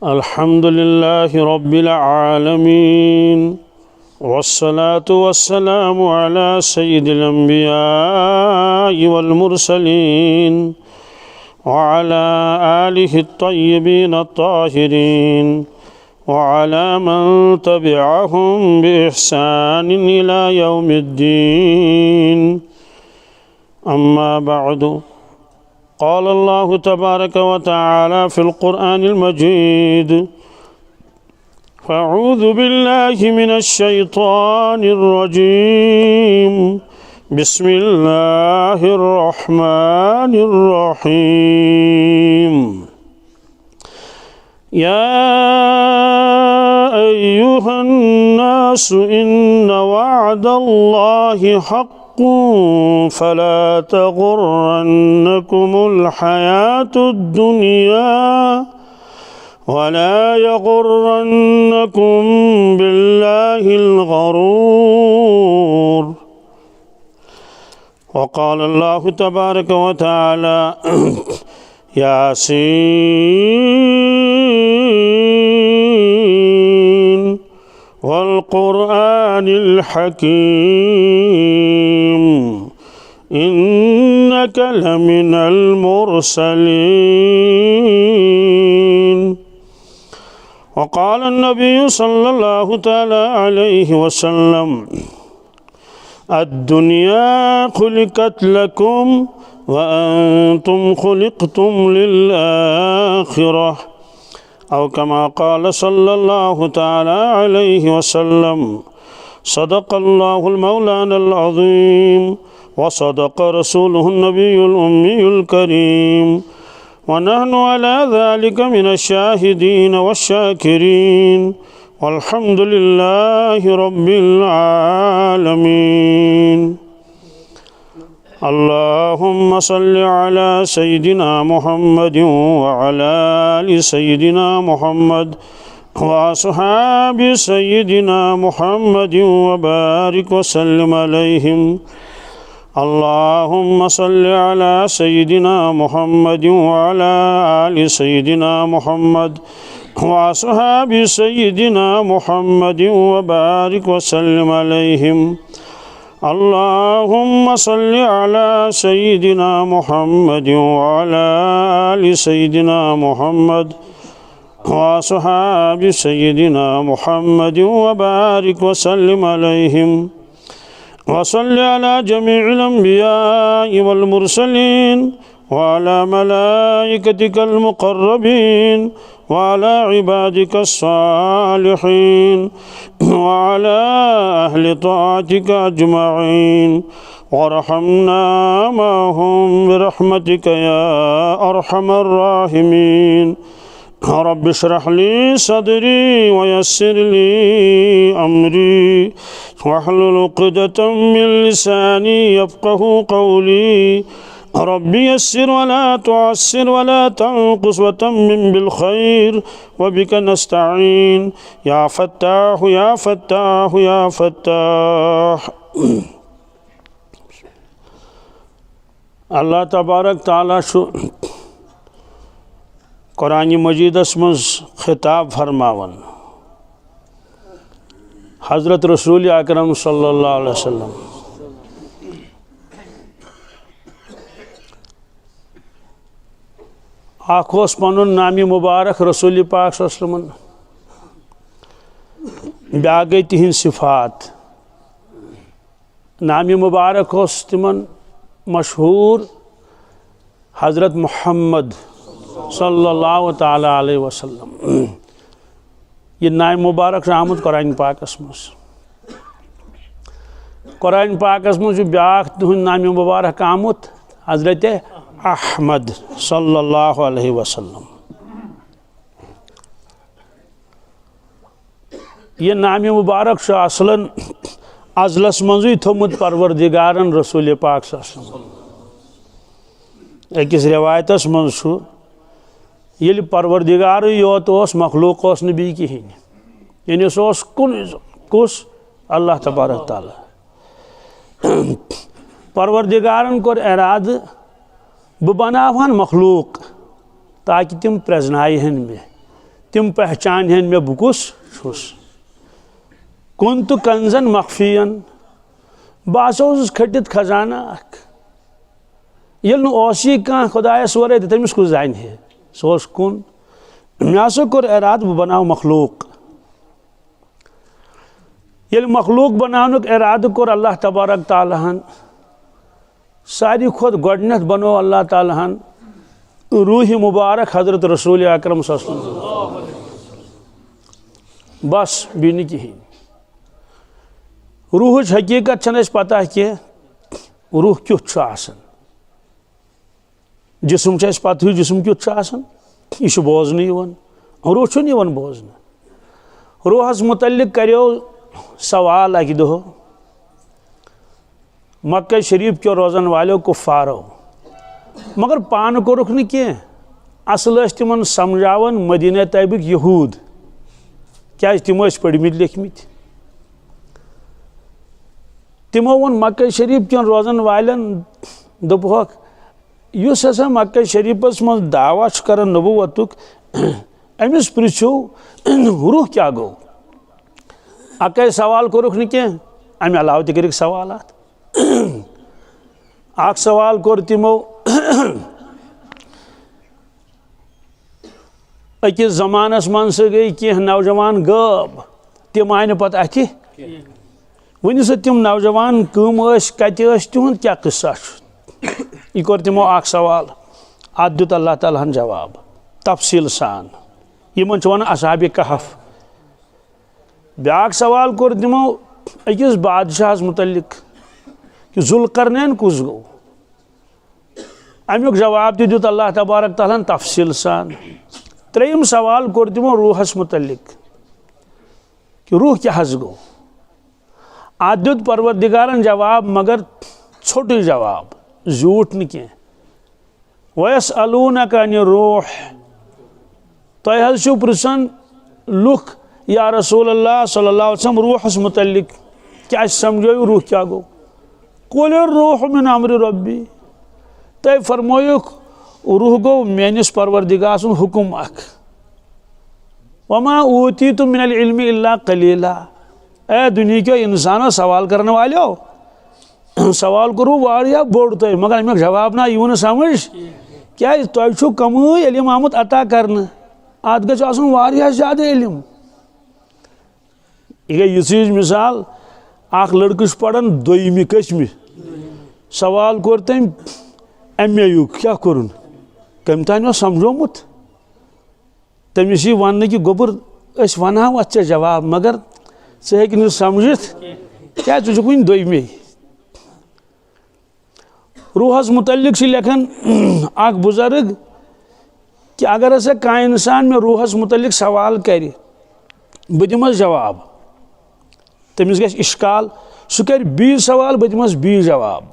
الحمد لله رب العالمين والصلاة والسلام على سيد الأنبياء والمرسلين وعلى آله الطيبين الطاهرين وعلى من تبعهم بإحسان إلى يوم الدين. أما بعد، قال الله تبارك وتعالى في القرآن المجيد: فأعوذ بالله من الشيطان الرجيم، بسم الله الرحمن الرحيم. يا أيها الناس إن وعد الله حق فلا تغرنكم الحياة الدنيا ولا يغرنكم بالله الغرور. وقال الله تبارك وتعالى: ياسين والقرآن الحكيم إنك لمن المرسلين. وقال النبي صلى الله تعالى عليه وسلم: الدنيا خلقت لكم وأنتم خلقتم للآخرة، أو كما قال صلى الله تعالى عليه وسلم. صدق الله المولانا العظيم وصدق رسوله النبي الأمي الكريم، ونحن على ذلك من الشاهدين والشاكرين، والحمد لله رب العالمين. اللهم صل على سيدنا محمد وعلى آل سيدنا محمد وأصحاب سيدنا محمد وبارك وسلم عليهم. اللهم صل على سيدنا محمد وعلى آل سيدنا محمد وأصحاب سيدنا محمد وبارك وسلم عليهم. اللهم صل على سيدنا محمد وعلى آل سيدنا محمد وأصحاب سيدنا محمد وبارك وسلم عليهم. وصل على جميع الأنبياء والمرسلين وعلى ملائكتك المقربين وعلى عبادك الصالحين وعلى أهل طاعتك أجمعين، وارحمنا معهم برحمتك يا أرحم الراحمين. رب اشرح لي صدري ويسر لي أمري واحلل عقدة من لساني يفقه قولي. رب يسر ولا تعسر ولا تنقص وتمم بالخير وبك نستعين يا فتاح يا فتاح يا فتاح. اللہ تبارک تعالیٰ قرآن مجیدس مز خطاب فرماون حضرت رسول اکرم صلی اللہ علیہ وسلم. اخوس پنن نامی مبارک رسول پاک صلی اللہ علیہ وسلم، بیاکھ گئی تہند صفات. نامی مبارک ہوس تمن مشہور حضرت محمد صلی اللہ تعالی علیہ وسلم. یہ نام مبارک آمد قرآن پاکس مز. قرآن پاکس مز بیاکھ تہند نام مبارک آمد حضرت احمد صلی اللہ علیہ وسلم. یہ نام مبارک اصلاً ازلس منزی تھومت پروردگارن رسول پاک صلی اللہ علیہ وسلم. اکس روایتس من یل پروردگار یوت مخلوق نبی کہین، یعنی سو کس اللہ تبارک تعالیٰ. پروردگارن کور اراد بہ بناوہن مخلوق تاکہ تم پرزنائہن میں، तिम पहचान हन मे बह कुस कुन्तु कंजन मखफियन बह खटित खजाना ये कह खुदायस वरे तमिस कुछ जान सह कुन मे कोर इराद बह बनाव मखलूक ये मखलूक बनानुक इराद कोर अल्लाह तबारक ताला हन सारी खुद गोडनेथ बनो अल्लाह ताला हन रूह मुबारक हजरत रसूल अकरम सल्लल्लाहु अलैहि वसल्लम बस बी कहीं रूह हकीकत छन पता कह रूह क्युथ आसन जिस्म पता जिस्म क्युथ आसन यह बोजन रूह छुन बोजन रूहस मुतल्लिक करो सवाल अकि दो मक्का शरीफ के रोजन वालों कुफारो मगर पान कोरुख न कह असल तिमन समझावन मदीना तैबिक यहूद क्या तिमो पढ़मित लिखमित तिमो वोन मक्का शरीफ के रोजन वालन दोपहक युस हसा मक्का शरीफस मज दावा कर नबुवतुक अमिस पृछो रूह क्या गो अकै सवाल कोरुख न कह अमे अलाव तक सवालात अख सवाल कोर तिमो अकिस जमानस मन से गई कह नौजवान गब तिम आय पत अथ वन सह तिम नौजवान कम कत तिहुंद क्या किस्सा यह कोर तिमो अख सवाल अत दुत अल्लाह ताला हन जवाब तफसील सान यमन वन असहाब कहफ ब्याक सवाल कोर तिमो अकिस बादशाह मुतल्लिक कि जुल्करनैन कुस गो अमुक जवाब दुत अल्लाह तबारक ताला तफसील सान त्रेयम सवाल कोर तिमो रूहस मुतल्लिक कि रूह क्या गो अत दुत परवरदिगारन जवाब मगर छोट जवाब झूठ न कह वयसअलूनक अन रूह तुम पृछन लुख या रसूल अल्लाह सल्लल्लाहु अलैहि वसल्लम रूहस मुतल्लिक क्या समझो रूह क्या गो कुल रूह मिन अम्र रब्बी तय फरमोयुक रूह गो मेनिस परवरदिगार सुन हुकुम अख वमा ऊतीतुम मिनल इल्मि इल्ला कलीला ए दुनिया के इंसानो सवाल करने वाले सवाल करो वारिया बोड़ तुम मगर अमुक जवाब ना यू समझ क्या तुम कम इल्म आमुत अता करने अत गया ज्यादा इल्म यह गई यह मिसाल अख लड़क पढ़ान दोयमि कस्मि सवाल कोर तम एम युक क्या कोरुन कम तान समझोमुत तमिस वन कि गोबर वन अत जवाब मगर े हेक समझित क्या वन दोयमे रूहस मुतल्लिक लेखन अख बुजुर्ग कि अगर हसा कह इंसान में रूहस मुतल्लिक सवाल कर बह दिमस जवाब तमिस गژھِ इश्काल सह कर बी सवाल बह दिमस बी जवाब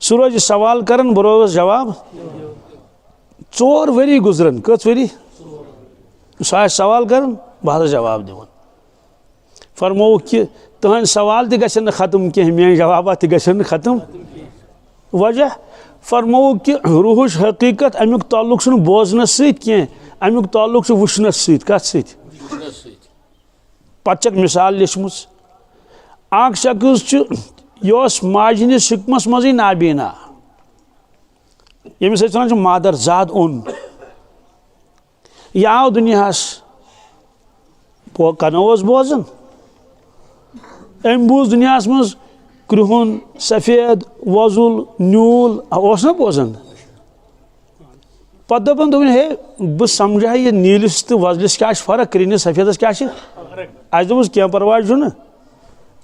सह रोज सवाल करन बह रोजस जवाब 4 वरी गुजरन कत वरी सह सवाल करन बह जवाब दिवन फरमो कि तुहन सवाल तह गژھن खत्म कह मेन जवाब तह गژھن खत्म वजह फरमो कि रूहच हकीकत अमुक ताल्लुक बोजनस सह अमुक ताल्लुक वुचनस कत पचक मिसाल लिखम अख शख्स माजन शिकमस मज नाबीना यमिस वन मादर जाद ओन यह आव दुनियास कनो बोजन अम बूज दुनियास मज क्रिहुन सफेद वजुल न्यूल ना बोजन पत दोपन हे बह समझा यह नीलिस तो वजलिस क्या फर्क क्रिनिस सफेदस क्या अस दोपस क्या परवाह छुन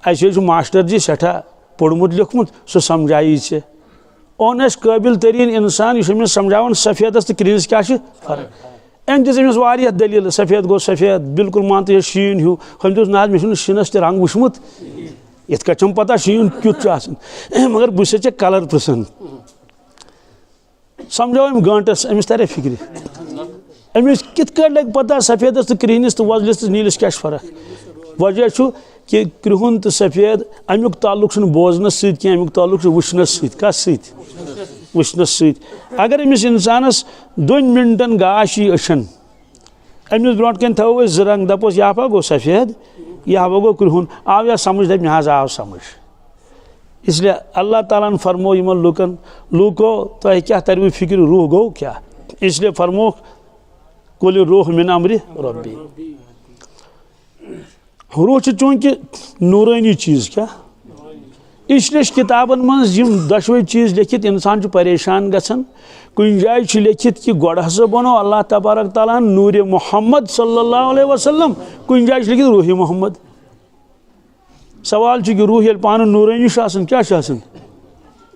अस मास्टर जी सठा पोड़मुत लिखमुत सह समझाई चे ओन काबिल तरीन इंसान यह समझावन सफेदस तो क्रिनिस क्या फर्क अम दिस वारिया दलील सफेद गो सफेद बिल्कुल मान तो शीन हूँ हम दोस ना मे शीनस ते रंग वुचमुत इत कम पता शीन क्युत मगर बह चे कलर पृछन समझो अम गंटस अमिस तरह फिक्र अमिस कित लग पता सफेदस तो क्रिहनिस तो वजलिस तो नीलिस क्या फर्क वजह कि क्रिहुन तो सफेद अमुक ताल्लुक बोजनस सह अमुक ताल्लुक वुचनस कत वुचनस अगर अमिस इंसानस 2 मिनटन गाश यी अछन अमिस ब्रोट कन थो रंग दपोस यह गो सफ़ेद यह गो कृहुन आव या समझ दप मह आव समझ इसलिए अल्लाह ताला ने फरमो यमन लूको तो क्या तरव फिक्र रूह गो क्या इसलिए फरमो कुल रूह मिन अमरि रब्बी रूह चूंकि नूरानी चीज़ क्या इसलिए किताबन मज दशवे चीज़ लिखित इंसान परेशान गसान कुछ जाए लिखित कि गोड़ हसा बनो अल्लाह तबारक ताला नूर मोहम्मद सल्लल्लाहु अलैहि वसल्लम कुछ जाए लिखित रूह मोहम्मद सवाल कि रूह ये पान नूरानी क्या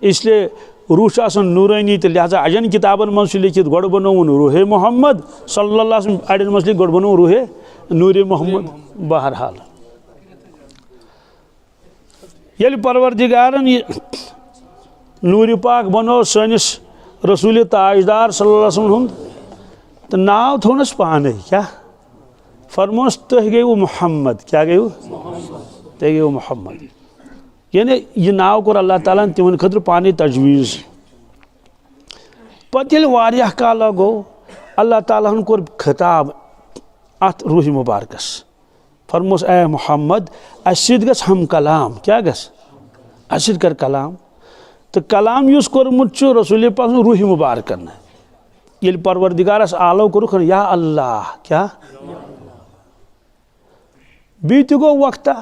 इसलिए रूह नूरानी तो लिहाजा अजन किताबन मज लिखित गोड़ बनोन रूह मोहम्मद सल्लल्लाहु अड़न मज लिख गोड़ बनो रूह नूर मोहम्मद बहरहाल ये परवरदिगारन ये नूर पाक बनो सनिस रसूल ताजदार सल्लल्लाहु अलैहि वसल्लम तो नाव थोनस पाने क्या फरमोस तुह गयु मोहम्मद क्या गयु तुह गयु मोहम्मद यानी यह नाव कोर अल्लाह ताला तिमन खतर पाने तजवीज़ पत वारियाह काल गो अल्लाह ताला कोर खिताब अत रूह मुबारकस फरमोस ए मोहम्मद असिद गस हम कलाम क्या गस असिद कर कलाम तो कलाम युस कोरमुत छु रसूल पाक रूह मुबारकन ये परवरदिगारस आलो कोरुख या अल्लाह क्या बीत गो वक्ता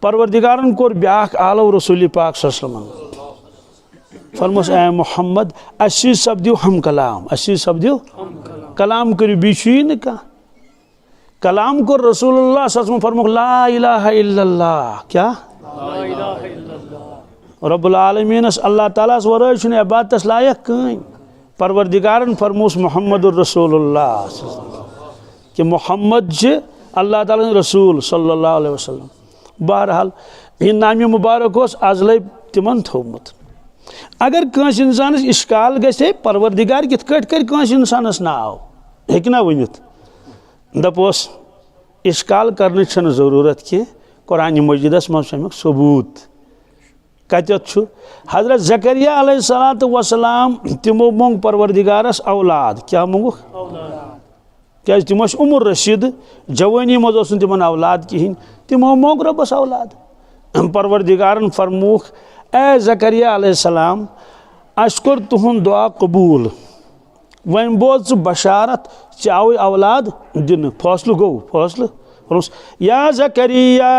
परवरदिगारन कोर ब्याख आलो रसूल पाक सल्लल्लाहु अलैहि वसल्लम फरमोस ए मोहम्मद असिद सब्दियो हम कलाम असिद सब्दियो कलाम कर बीछी न का कलाम को रसूलुल्लाह सल्लल्लाहु अलैहि वसल्लम फरमो ला इलाहा इल्लल्लाह क्या रब्बुल आलमीन अल्लाह ताला वराय छुन इबादत लायक कहीं परवरदिगारन फरमोस मोहम्मदुर रसूलुल्लाह कि मोहम्मद ज अल्लाह ताला रसूल सल्लल्लाहु अलैहि वसल्लम बहरहाल यह नाम मुबारक अजल तिमन थोमुत अगर कंस इंसान इश्काल गसे परवरदिगार कित कट कर कंस इंसानस नाव हेक ना वनित दपोस इश्काल करने छन जरूरत कि कुरान मजीदस मज सबूत कतत हजरत ज़करिया अलैहिस्सलातु वस्सलाम तिमो मोंग परवरदिगारस औलाद क्या मोंग क्या तिम उमर रशीद जवानी मज तिमन औलाद कहीं तिमो मोंग रबस औलाद परवरदिगारन फरमूख ए ज़करिया अलैहिस्सलाम अस कोर तुहुंद दुआ कबूल वन बोज बशारत चाव औलाद दिन फैसल गो फैसल या ज़करिया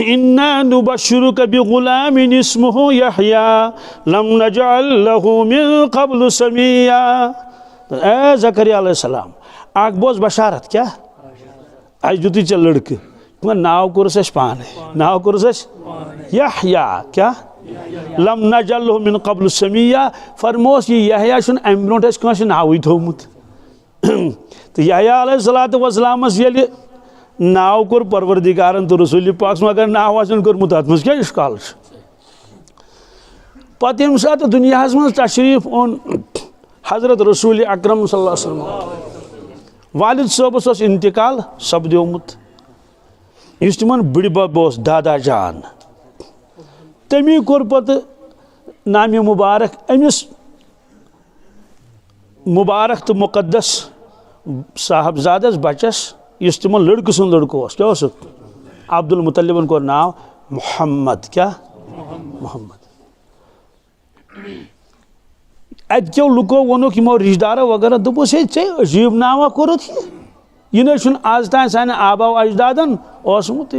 इन्ना नुबश्शिरुक बिगुलामिन इस्मुहु यहया लम नजअल लहु मिन क़ब्ल समिया ए ज़करिया अलैहिस्सलाम आग बोज बशारत क्या आज जुती चल लड़के नाव कुरस पाने नाव कुरस यहया क्या लम नजअल लहु मिन क़ब्ल समिया फरमोस ये यहया छुन अम ब्रोट कस नाव थोमुत तो यहया अलैहिस्सलातु वस्सलामस ये नाव कोर परवरदिगारन तो रसूल पाक अगर नाव आसन कोरमुत अत मज क्या इश्काल पत यम सात दुनिया मज तशरीफ ओन हजरत रसूल अकरम सल्लल्लाहु अलैहि वसल्लम वालिद साहबस इंतकाल सपद्योमुत इस तिमन बड़ बब दादा जान तमी कोर पत नाम मुबारक अमिस मुबारक तो मुकद्दस साहबजादस बचस इस तिमन लड़क सुन लड़को क्या अब्दुल मुतल्लिबन को नाव मोहम्मद क्या मोहम्मद अत क्यों लुको वोनो कि मो रिश्तेदार वगैरह दोपस हे अजीब नावा कोरुत यह आज तान सान आबा अजदादन ओसमुत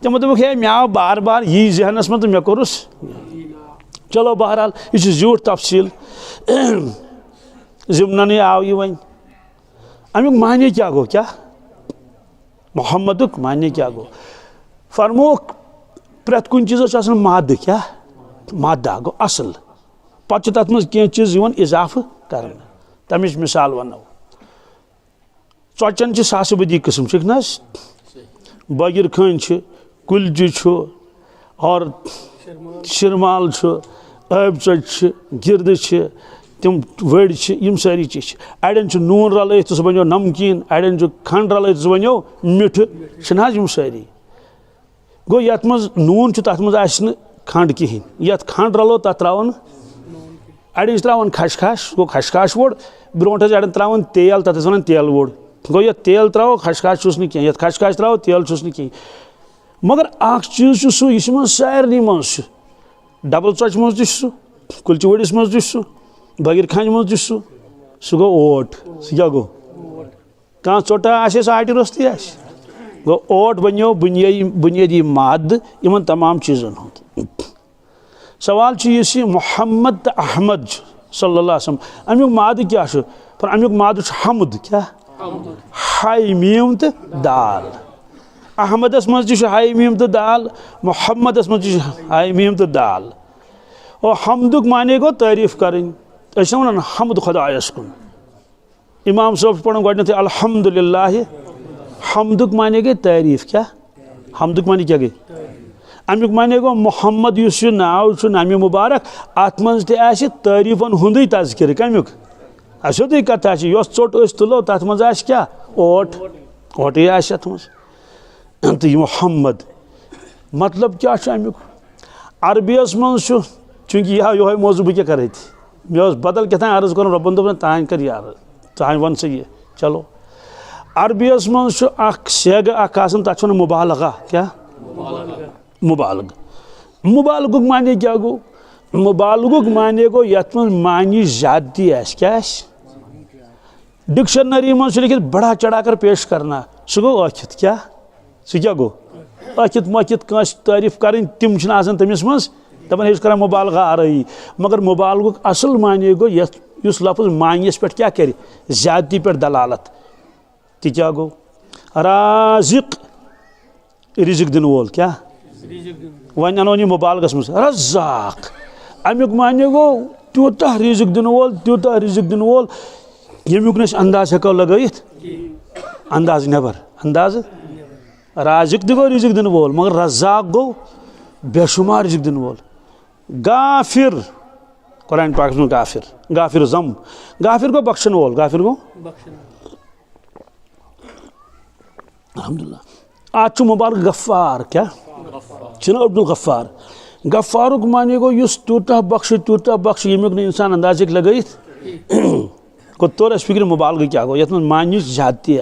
तमो दोक हे मे आव बार बार यी जहनस मत मे कोरुस चलो बहरहाल यह झूठ तफसील जिमन आव यह वन अमुक माने क्या गो क्या मोहम्मदुक माने क्या गो फरमोक प्रत कुन चीज़ माद क्या मादा गो असल पे तथ मज कह चीज़ इजाफा कर तमिच मिसाल वनो चौचन सास बदी किस्म ना बगिर खन कुलजी और शिरमाल अब चट गिरद तम वड़ सारी चीज अड़न नून रल तो बनो नमकीन अड़न खंड रल तो बनो मिठ सारी गो ये मज नून तथ मज खंड कहें ये खंड रलो तथ त्रावन अड़न त्रावन खशखाश गो खशखाश वोड़ ब्रोट अड़न त्रावन तेल तथ वन तेल वोड़ गो ये तेल त्रो खशखाश चुस नहीं किया, खशखाश त्रो तेल चुस नहीं की, मगर अख चीज सू यह सारे मज डबल चच मज तु कुलचि वड़िस मज तु बगिर खान मज तु सह गो ओट सह क्या गो कह चोटा आट रोस्ती गो ओट बनो बुनियादी माद इन तमाम चीज़न हूँ। सवाल इस मोहम्मद तो अहमद सल्लल्लाहु अलैहि वसल्लम अमुक माद क्या पर अमुक माद हमद क्या हाय मीम तो दाल, अहमदस मज हाय मीम तो दाल, मोहम्मदस मज हाय मीम तो दाल। और हमदुक माने गो तारीफ करें वन हमद खुदायस कुन। इमाम साहब पढ़ गए अल्हम्दुलिल्लाह, हमदुक माने गए तारीफ, क्या हमदुक माने क्या गई अमुक माने गो मोहम्मद युस नाव नामी मुबारक अत मज तारीफन हुंद तज़किर कमुक असोद कथ चोट तुलो तथ मज क्या ओट ओटे अत मज तो यह मोहम्मद मतलब क्या अमुक अरबियस मज चूंकि यह मौजू बह क्या कर मे बदल क्या अर्ज कर रबन दोपन तान कर यार तान वन सा ये चलो अरबियस मज सेग तथ मुबालगा, क्या मुबालग मुबालगुक माने क्या गो मुबालगुक माने गो यथ मज मानी ज्यादती क्या डिक्शनरी मज लिखित बढ़ा चढ़ा कर पेश करना सह गो अखित, क्या सह क्या गो अखित मखित कस तारीफ करें तिम तमिस मज दपान कर मुबालगा आरई, मगर मुबालगुक असल माने गो युस लफ्ज मानियस पे क्या कर ज्यादती पे दलालत ति क्या गो राजिक रिजिक दिन वोल, क्या वन अनो यह मुबालगस मज रज़ाक अमुक माने गो त्यूतः रिजिक दिन वोल त्यूतः रिजिक दिन वोल यमुक नस अंदाज हेको लगत अंदाज नबर अंदाज राजिक तो गो रिजिक दिन वोल मगर रज़ाक गो बेशुमार रिजिक दिन वोल। गाफिर कुरान पाक में गाफिर गाफिर जम गाफिर को बख्शन वोल गाफिर को अल्हम्दुलिल्लाह। आज मुबारक गफ्फार, क्या चुना अब्दुल गफ्फार गफ्फारुक माने गो युस टूटा बख्श यमुक न इंसान अंदाज लगत को तोर फिक्र मुबालग क्या गो यथ मानी ज्यादती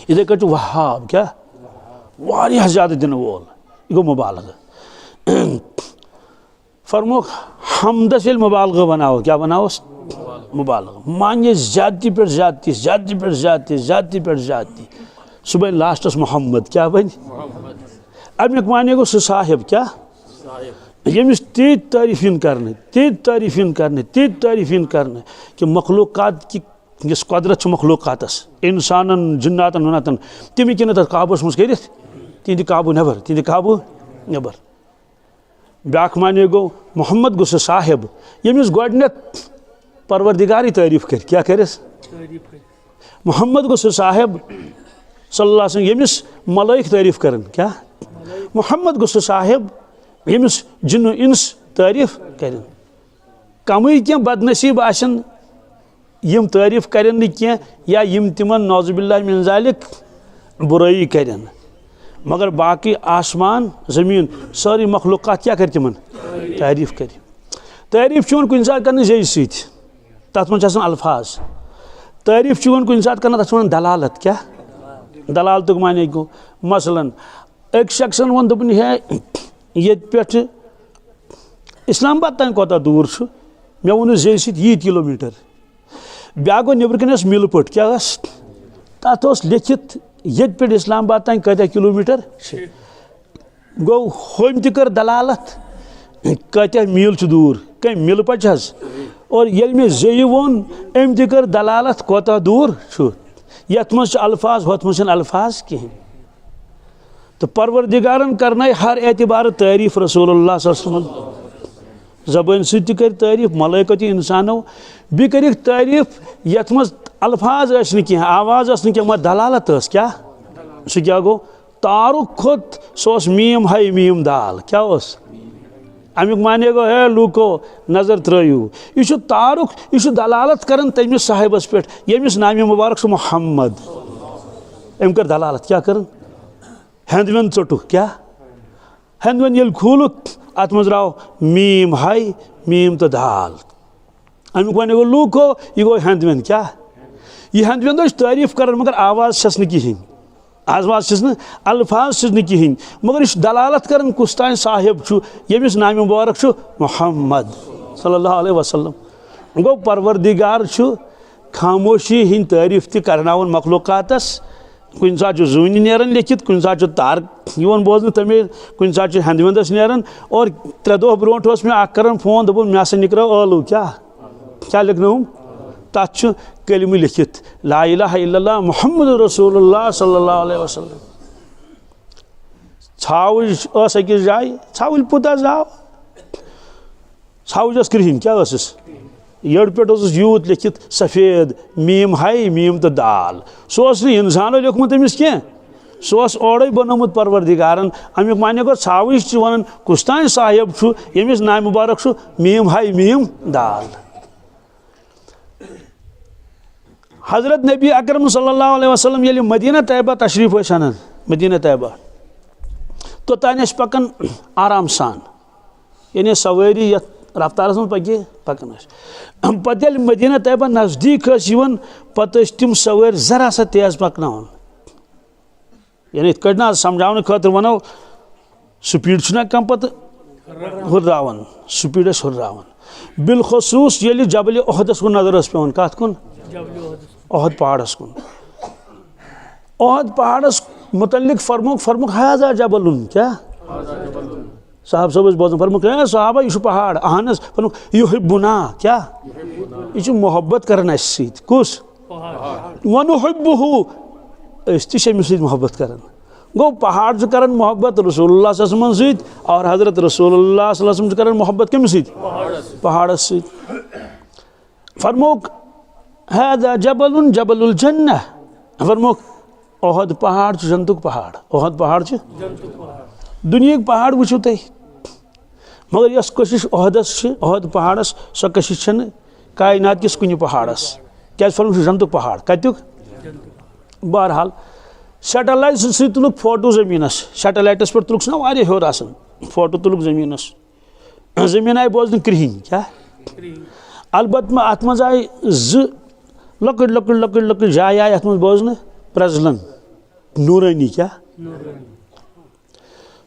इथे कट वहाब, क्या वारिया ज्यादा दिन वोल यह गो मुबालग। फरमो हमदस ये मुबालग बनाओ, क्या बनाओ मुबालग मानिए ज्यादती पे ज्यादती ज्यादती पे ज्यादती ज्यादती पे ज्यादती सुबह लास्टस मोहम्मद, क्या बन अमुक माने गो सह साहिब, क्या यमिस तीत तारीफिन करने तीत तारीफिन करने तीत तारीफिन करने कि मखलूक़ात की जिस कुदरत मखलूक़ातस इंसान जिन्नातन वनातन तम कि तथ काबूस मज कर तिंद काबू नबर तिंद काबू नबर। ब्याक माने गो मोहम्मद गो सह साहिब यमिस गोडनेथ परवरदिगारी तारीफ कर, क्या करस मोहम्मद गो सह साहिब सल्लल्लाहु अलैहि वसल्लम यमिस मलाइक तारीफ करन, क्या मोहम्मद गो सह साहिब यमिस जिन्नो इंस तारीफ करन। कम क्या बदनसीब आसन यम तारीफ करन क्या या यम तिमन नौजुबिल्लाह मिन ज़ालिक बुराई करन, मगर बाकी आसमान ज़मीन सारी मखलूक़ात क्या कर तिमन तारीफ कर। तारीफ चुन कुन सात करन जय सत तथ मन अल्फाज तारीफ चुन कुन सात करना तथ वन दलालत, क्या दलालतुक माने गो मसलन एक शख्सन वन दोपन है ये पे इस्लामाबाद तान कोता दूर मे वो जे सत किलोमीटर ब्या गो नबर कन मिल पट क्या तथ लिखित ये पे इस्लामाबाद तान कत किलोमीटर गो हम तक दलालत कत मील दूर कम मिल पट और ये मे जे वोन अम तक दलालत कोता दूर यथ मज अल्फाज होत मज अल्फाज कहें। तो परवरदिगारन करना हर एतबार तारीफ रसूलुल्लाह सल्लल्लाहु अलैहि वसल्लम जबान सत कर तारीफ मलाइकती इंसानो बी कर तारीफ यथ मज अल्फाज कह आवाज कह दलालत क्या सह क्या गो तारुक खुद सह मीम हाय मीम दाल, क्या अमुक माने गो है लूको नजर त्रयू यह तारुक यह दलालत कर तमिस साहिबस पे यमिस नामी मुबारक सह मोहम्मद अम कर दलालत क्या कर हेंदवन चोटुक, क्या हेंदवन ये खूलुक अत मज राव मीम हाय मीम तो दाल अमुक माने गो लूको यह गो हेंदवन, क्या यह हंद वंद तारीफ कर मगर आवाज़ छस कहें आवाज़ छस अल्फाज छस कहें मगर यह दलालत कर कुस तान साहिब यमिस नाम मुबारक मोहम्मद सल्लल्लाहु अलैहि वसल्लम गो परवरदिगार खामोशी हिंद तारीफ तर्नावन मखलूकातस कुन सात जून नेरान लिखित कुन सात तार बोजन तमें कुन सात हंदवंदस नेरान और 3 दो ब्रोट मे कर फोन दोपन मे निकलो ٲलू क्या लिखन तथ कलिम लिखित ला इलाहा इल्लल्लाह मुहम्मद रसूलुल्लाह सल्लल्लाहु अलैहि वसल्लम छावज अकिस जाए छावल पुत आव छावज कृहन क्या यड़ पे यूत लिखित सफ़ेद मीम हाई मीम तो दाल सह इंसान लिखमुत अमिस कह सह ओड़े बनोमुत परवरदिगारन अमुक माने गो छावज वन कुस तान साहिब यमिस नाम मुबारक मीम हाई मीम दाल हजरत नबी अकरम सल्लल्लाहु अलैहि वसल्लम ये मदीना तैयबा तशरीफ अनन मदीना तैयबा तो तान पकन आराम सान यानी सवारी ये रफ्तारस मज पके पकन पे मदीना तैयबा नज़दीक पे तम सवार जरा सा तेज पकना यानी इत ना समझाने खतर वनो स्पीड कम पे हुर्रावन स्पीड हुर्रावन बिलखसूस ये जबल ओहदस कुन नजर पेवन कत कुन ओहद पहाड़स कुन ओहद पहाड़स मुतल्लिक फरमुक हाजा जबलुन क्या साहब सब बोजन फरमुक साहबा यह पहाड़ अहनस फरमुक युहिब्बुना क्या यह मोहब्बत करन कुस वनुहिब्बुहु अमिस मोहब्बत करन गो पहाड़ करन मोहब्बत रसूलुल्लाह सल्लल्लाहु अलैहि वसल्लम सहित और हजरत रसूलुल्लाह सल्लल्लाहु अलैहि वसल्लम करन मोहब्बत कमिस सहित पहाड़स सहित फरमुक हादा जबलुन जबलुल जन्नह फरमुक ओहद पहाड़ जन्नतुक पहाड़ ओहद पहाड़ दुनिया पहाड़ वुचु तुम मगर यस कशिश ओहदस ओहद पहाड़स सो कशिश कायनात किस कुन पहाड़स क्या फरमुक जन्नतुक पहाड़ कत्युक बहरहाल सैटेलाइट सह तुलुक फोटो जमीनस सैटेलाइटस पे तुलुक ना वारिया हेर आसन फोटो तुलुक जमीनस जमीन आय बोजन कृहन क्या अलबत् अत मज आय लकड़ लकड़ लकड़ लकड़ जाय आय अत मज बोजन प्रजलन नूरानी क्या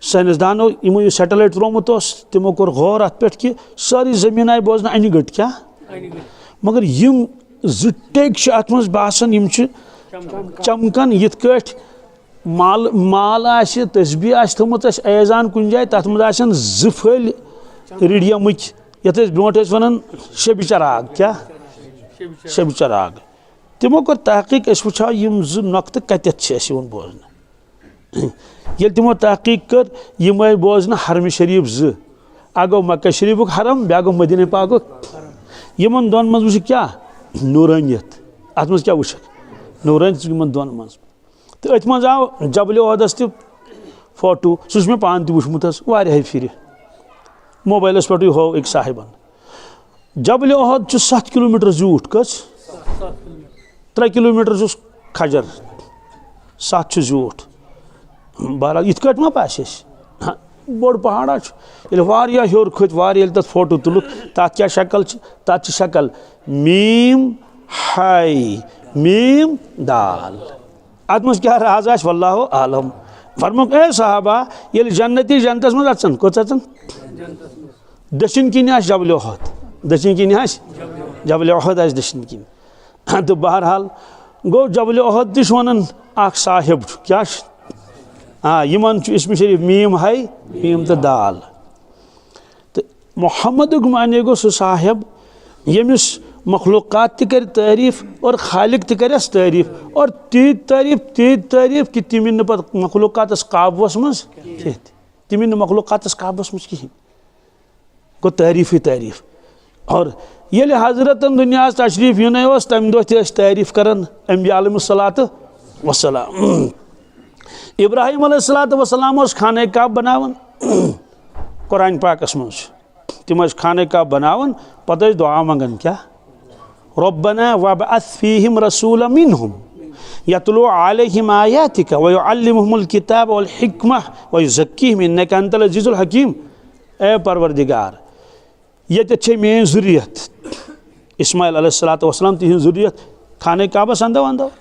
साइंसदानों यमो सैटेलाइट त्रोमुत तमो कोर गौर अत पे कि सारी जमीन आय बोजन अन गट क्या मगर यम टेक अत मज बासन यम चमकन यिथ कट माल माल आसि तस्बीह आसि थोमुत ऐजान कुन जाय तथ मज आसन 2 फल रेडियमिक यथ ब्रोट वन शब चराग क्या शब चराग तमो कोर तहकीक वो यम 2 नक्त कतथ बोजन ये तमो तहकीक कर यम आय बोजन हरम शरीफ 2 गो मक्का शरीफ हरम ब्या गो मदीना पाक यमन दोन मज वुछ क्या नूरानियत अत मज क्या वुछ नूरान दोन मज तो अथ मज आव जबल ओहदस त फोटो सह मे पान त वुचमुत वारिया फिर मोबाइलस पे हो एक साहिबन जबल ओहद 7 किलोमीटर झूठ कस 3 किलोमीटर खजर 7 झूठ बहरहाल इत कट मा पास बोड़ पहाड़ा ये हेर खत तथ फोटो तुलुक तथ क्या शक्ल तथ शक्ल मीम हाई मीम दाल अत मज क्या राज आस वल्लाहु आलम फरमुक ए साहबा ये जन्नती जन्नतस मज अचन कोच अचन दक्षिण किन आस जबल ओहद दक्षिण किन आस जबल ओहद आस दक्षिण किन तो बहरहाल गो जबल ओहद तिश वनन अख साहिब क्या यमन इसम शरीफ मीम हाई मीम तो दाल तो मोहम्मद माने गो सह साहिब यमिस मखलूक़ात कर तारीफ और खालिक कर तारीफ और तीत तारीफ कि तिमिन पे मखलूक़ात काबूस मज कह तिमिन मखलूक़ात काबूस मज कहें गो तारीफ ही तारीफ और ये हजरत दुनिया तशरीफ इन तम दह तारीफ कर अम्बिया अलैहिस्सलात वस्सलाम इब्राहिम अलैहिस्सलात वस्सलाम खाने काब बनावन कुरान पाकस मज तम खाने काब बनावन पत दुआ मंगन क्या रब्बना वबअथ फीहिम रसूलन मिनहुम यतलू अलैहिम आयातिका व युअल्लिमुहुमुल किताब वल हिकमह व युज़क्कीहिम इन्नका अंतल अज़ीज़ुल हकीम। ए परवरदिगार ये मेन ज़ुर्रियत इस्माइल अलैहिस्सलातु वस्सलाम तिहिंज ज़ुर्रियत खाने काबस अंदो अंदो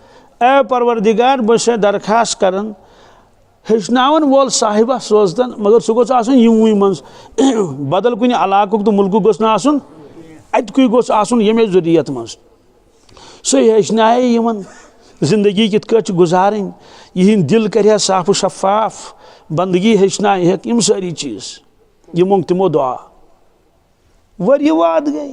ए परवरदिगार बस दरखास्त करन हेचनावन वोल साहिबा सोचतन मगर सह गोस आसन यमुई मंज बदल कुन इलाकुक तो मुल्कुक गोस ना आसन अतकुई गोस आसन यमे ज़ुरियत मंज सह हेचनाए यमन जिंदगी कित कच गुजारन यहिंद दिल कर साफ शफाफ बंदगी हेचनाए हेक यम सारी चीज ये मोंग तिमो दुआ वरी वाद गई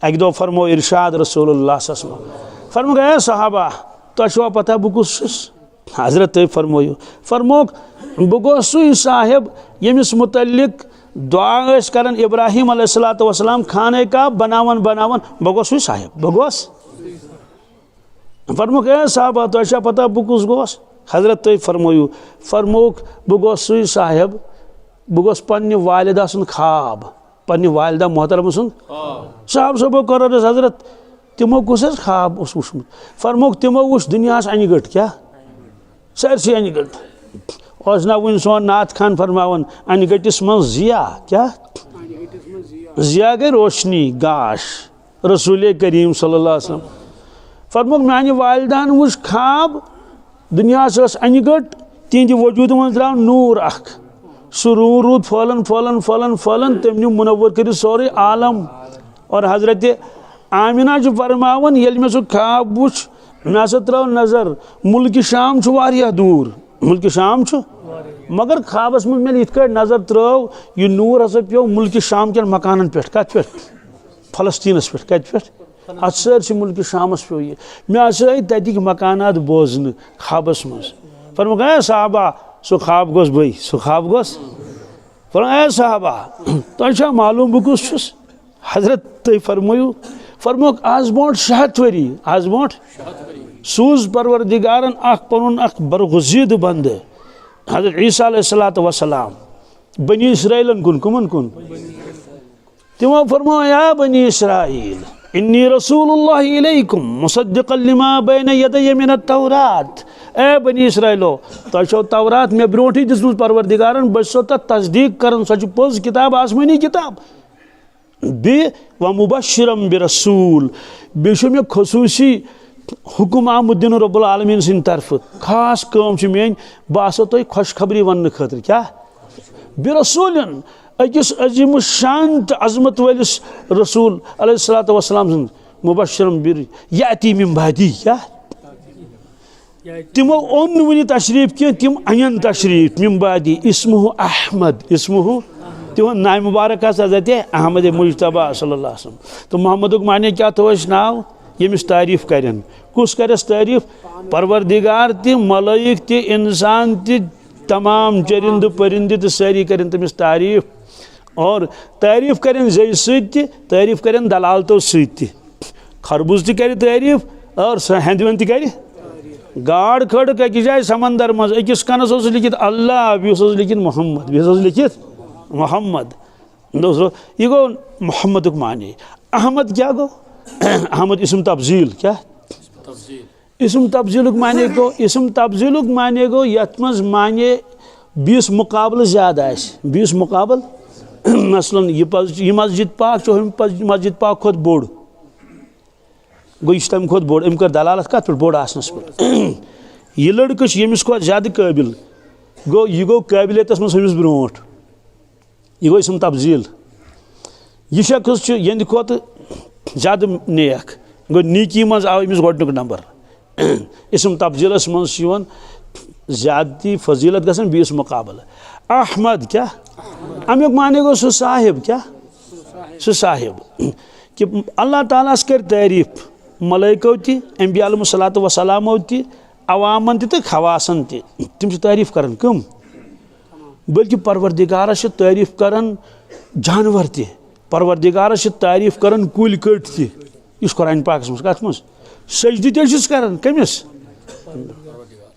अक दो फरमो इरशाद रसूलुल्लाह सल्लल्लाहु अलैहि वसल्लम फरमो गए सहाबा तो पता बह कुस हजरत फरमोयु फरमोक बह गोस सु साहिब यमिस मुतल्लिक दुआ करन इब्राहिम अलैहिस्सलातु वस्सलाम खाने का बनावन बनावन बह गोस सु साहिब बह गोस फरमोक ए साहबा तो पता बह कुस गोस हजरत फरमोयु फरमोक बह गोस सु साहिब बह गोस पन्ने वालिदा सुन ख्वाब पन्ने वालिदा मोहतरम सुन साहब सब कर हजरत तिमो कुस ख्वाब वुचमुत फरमोक तिमो वुच दुनियास अनगट क्या सरसी अनगट ना वन सोन नाथ खान फरमावन अनगटिस मन जिया क्या जिया गई रोशनी गाश रसूल करीम सल्लल्लाहु अलैहि वसल्लम फरमोक माने वालिदान वुच ख्वाब दुनियास अनगट तिंद वजूद मन द्राव नूर अख सह रूद फलन फलन फलन फलन तम न्यू मुनव्वर कर सोरे आलम और हजरत आमिना फरमावन ये मे सह ख्वाब वुच मे हसा त्रो नजर मुल्क शाम दूर मुल्क शाम मगर ख्वाबस मज मे इत नजर त्रो यह नूर हसा पे मुल्क शाम के मकान पे कत पे फलस्तीनस पे कत पे अत सरसी मुल्क शामस पे ये मे हसा तक मकानात बोजन ख्वाबस मज फरमा गया साहबा सह ख्वाब गोस बई सह ख्वाब गोस फरमा ए साहबा तो मालूम बह कुस हजरत फरमोयु फरमोक आज ब्रोट 100 वरी आज ब्रोट सूज परवरदिगारन पन बरगुजीद बंद हजरत ईसा अलैहिस्सलातु वस्सलाम बनी इसराइलन कुन कुमन कुन तिमो फरमो या बनी इसराइल इन्नी रसूलुल्लाह इलैकुम मुसद्दिक़न लिमा बैन यदैया मिन अत-तौरात ए बनी इसराइलो तो तौरात मे ब्रोटी दिसमुत परवरदिगारन बसो त तस्दीक करन सच पोज किताब आसमानी किताब बे व मुबश्शिरम बिरसूल बेशु मे खसूसी हुकुम आमुद्दीन रब्बुल आलमीन सिन तरफ खास काम मेन बह तुम खुशखबरी वन खतर क्या बिरसूलन अकिस अजीम शान अजमत वलिस रसूल अलैहिस्सलातु वस्सलाम सुन मुबश्शिरम बिर याती मिन बादी क्या तिमो ओन वनी तशरीफ के तिम अयन तशरीफ मिन बादी इस्मुहु अहमद इस्मुहु तिम नाम मुबारक हजरत अहमद मुजतबा सल्लल्लाहु अलैहि वसल्लम तो मोहम्मद माने क्या तो नाव यमिस तारीफ करन कुस करस तारीफ परवरदिगार ति मलाइक ति इंसान ति तमाम चरिंद परिंद तो सारी करन तमिस तारीफ और तारीफ करन जय सत्य तारीफ करन दलालतो सत्य खरबूज ति कर तारीफ और हंदवन ति कर गाड़ खड़ कि जाए समंदर मज अकिस कनस लिखित अल्लाह बेस लिखित मोहम्मद बेस लिखित मोहम्मद दोस्तों ये गो मोहम्मद माने अहमद क्या गो अहमद इसम तब्जील क्या इसम तब्जील माने गो यत मज माने 20 मुकाबल ज्यादा 20 मुकाबल मसलन ये मस्जिद पाक मस्जिद पाक खुद बोड़ गो यह तम खुद बोड़ अम कर दलालत कत पे बोड़ आसनस पे यह लड़क यमिस खुद ज्यादा काबिल गो यह गो काबिलियत मज हमिस ब्रोट यह गो इसम तब्जील यह शख्स यंद खुद ज्यादा नेक गो नीकी मज आव अमिस गोडनुक नंबर इसम तब्जीलस मज ज्यादती फजीलत गसन 20 मुकाबल अहमद क्या अमुक माने गो सह साहिब क्या सह साहिब कि अल्लाह ताला कर तारीफ मलाइको ति अंबिया अलैहिस्सलातु वस्सलामो ति अवामन ति तो खवासन ति तिम तारीफ करन कम बल्कि परवरदिगारस तारीफ करन जानवर ति परवरदिगारस तारीफ करन कुल कट ति इस कुरान पाक मज कत मज सजदी तेजिस करन कमिस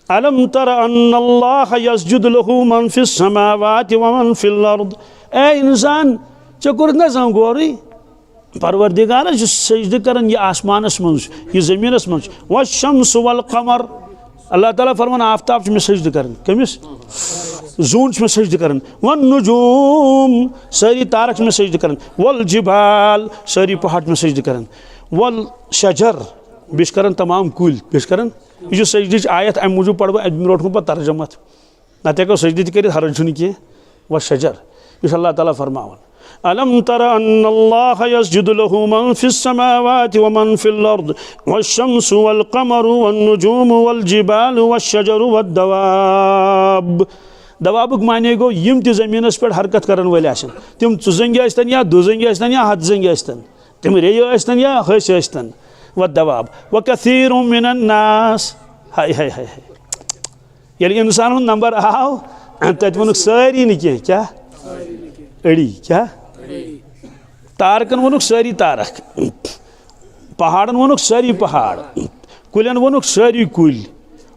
अलम तर अन्नल्लाह यसजुद लहु मन फिस समावाति व मन फिल अर्द ए इंसान चे कोर न गौरी परवरदिगार सजद करन ये आसमानस मज ये जमीनस मज व शम्स वल कमर अल्लाह ताला फरमान आफ्ताब में सजद करन कमिस जून में सजद करन वन नुजूम सारी तारक में सजद करन वल जिबाल सारी पहाड़ में सजद करन वल शजर बिश तमाम कुल बिश यह सजद आयत अम मूजूब पढ़ बह ब्रोट पे तर्जमत नत हेको सजद कर हरज कह व शजर यह अल्लाह ताला फरमावन अलम तर अन्नल्लाह यस्जुदु लहु मन फिस समावाति व मन फिल अर्द वश्शम्सु वल क़मरु वन नुजूमु वल जिबालु वश्शजरु वद्दवाब दवाबुक माने गो यम ति जमीनस पे हरकत करन वाले आसन तिम चुजंगी आस्तन या दुजंगी आस्तन या हदजंगी आस्तन तिम रेय आस्तन या हस आस्तन वद्दवाब व कसीरुम मिनन नास हाय हाय हाय ये इंसान नंबर आव तत वनुक सारी न क्या अड़ी क्या तारकन वनुक सारी तारक पहाड़न वनुक सारी पहाड़ कुलन वनुक सारी कुल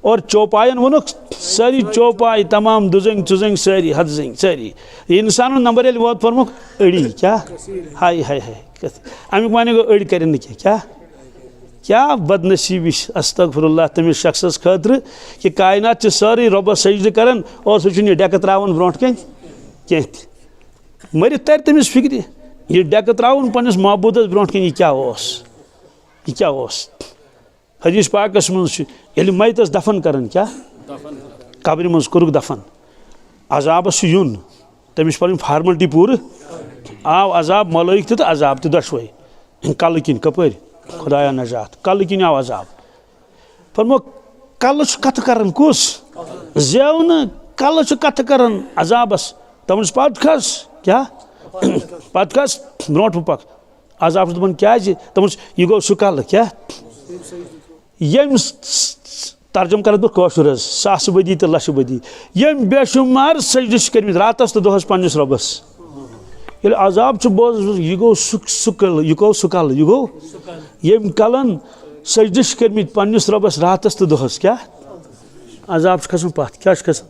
और चौपायन वनुक सारी चौपाई तमाम दुजंग चुजंग सारी हदजंग सारी इंसान नंबर ये वोत फरमुक अड़ी क्या हाय हाय हाय अमिक माने गो अड़ी कर क्या क्या बदनसीबी अस्तगफिरुल्लाह तमिस शख्स खतर कि कायनात सारी रब्बस सजद करान और सह डेक त्रावन ब्रोट कह मरित तर तमिस फिक्र यह डेक त्रावन पन्निस महबूदस ब्रोट कह यह क्या हदीस पाकस मज मैतस दफन करान क्या कब्र मज कोरुक दफन अजाबस यून तमिस पन फार्मलिटी पूर आव अजाब मलाइक तो अजाब तो दशवे कल किन कपर खुदाया नजात कल किन आव अजाब फरमो कल कथ करान कुस जेव न कल कथ करान अजाबस तमस पत खस क्या पत खस ब्रोट पक अजाब दपन क्या तमस यह गो सह कल क्या यम तर्जम कर बशुर सास बदी तो लश बदी यम बेशुमार सजद कर रातस तो दोहस पन्निस रब्बस ये अजाब बोज यह गो सुकल यह गो सुकल यह गो यम कलन सजद कर पन्निस रब्बस रातस तो दोहस क्या अजाब खसन पत क्या खसन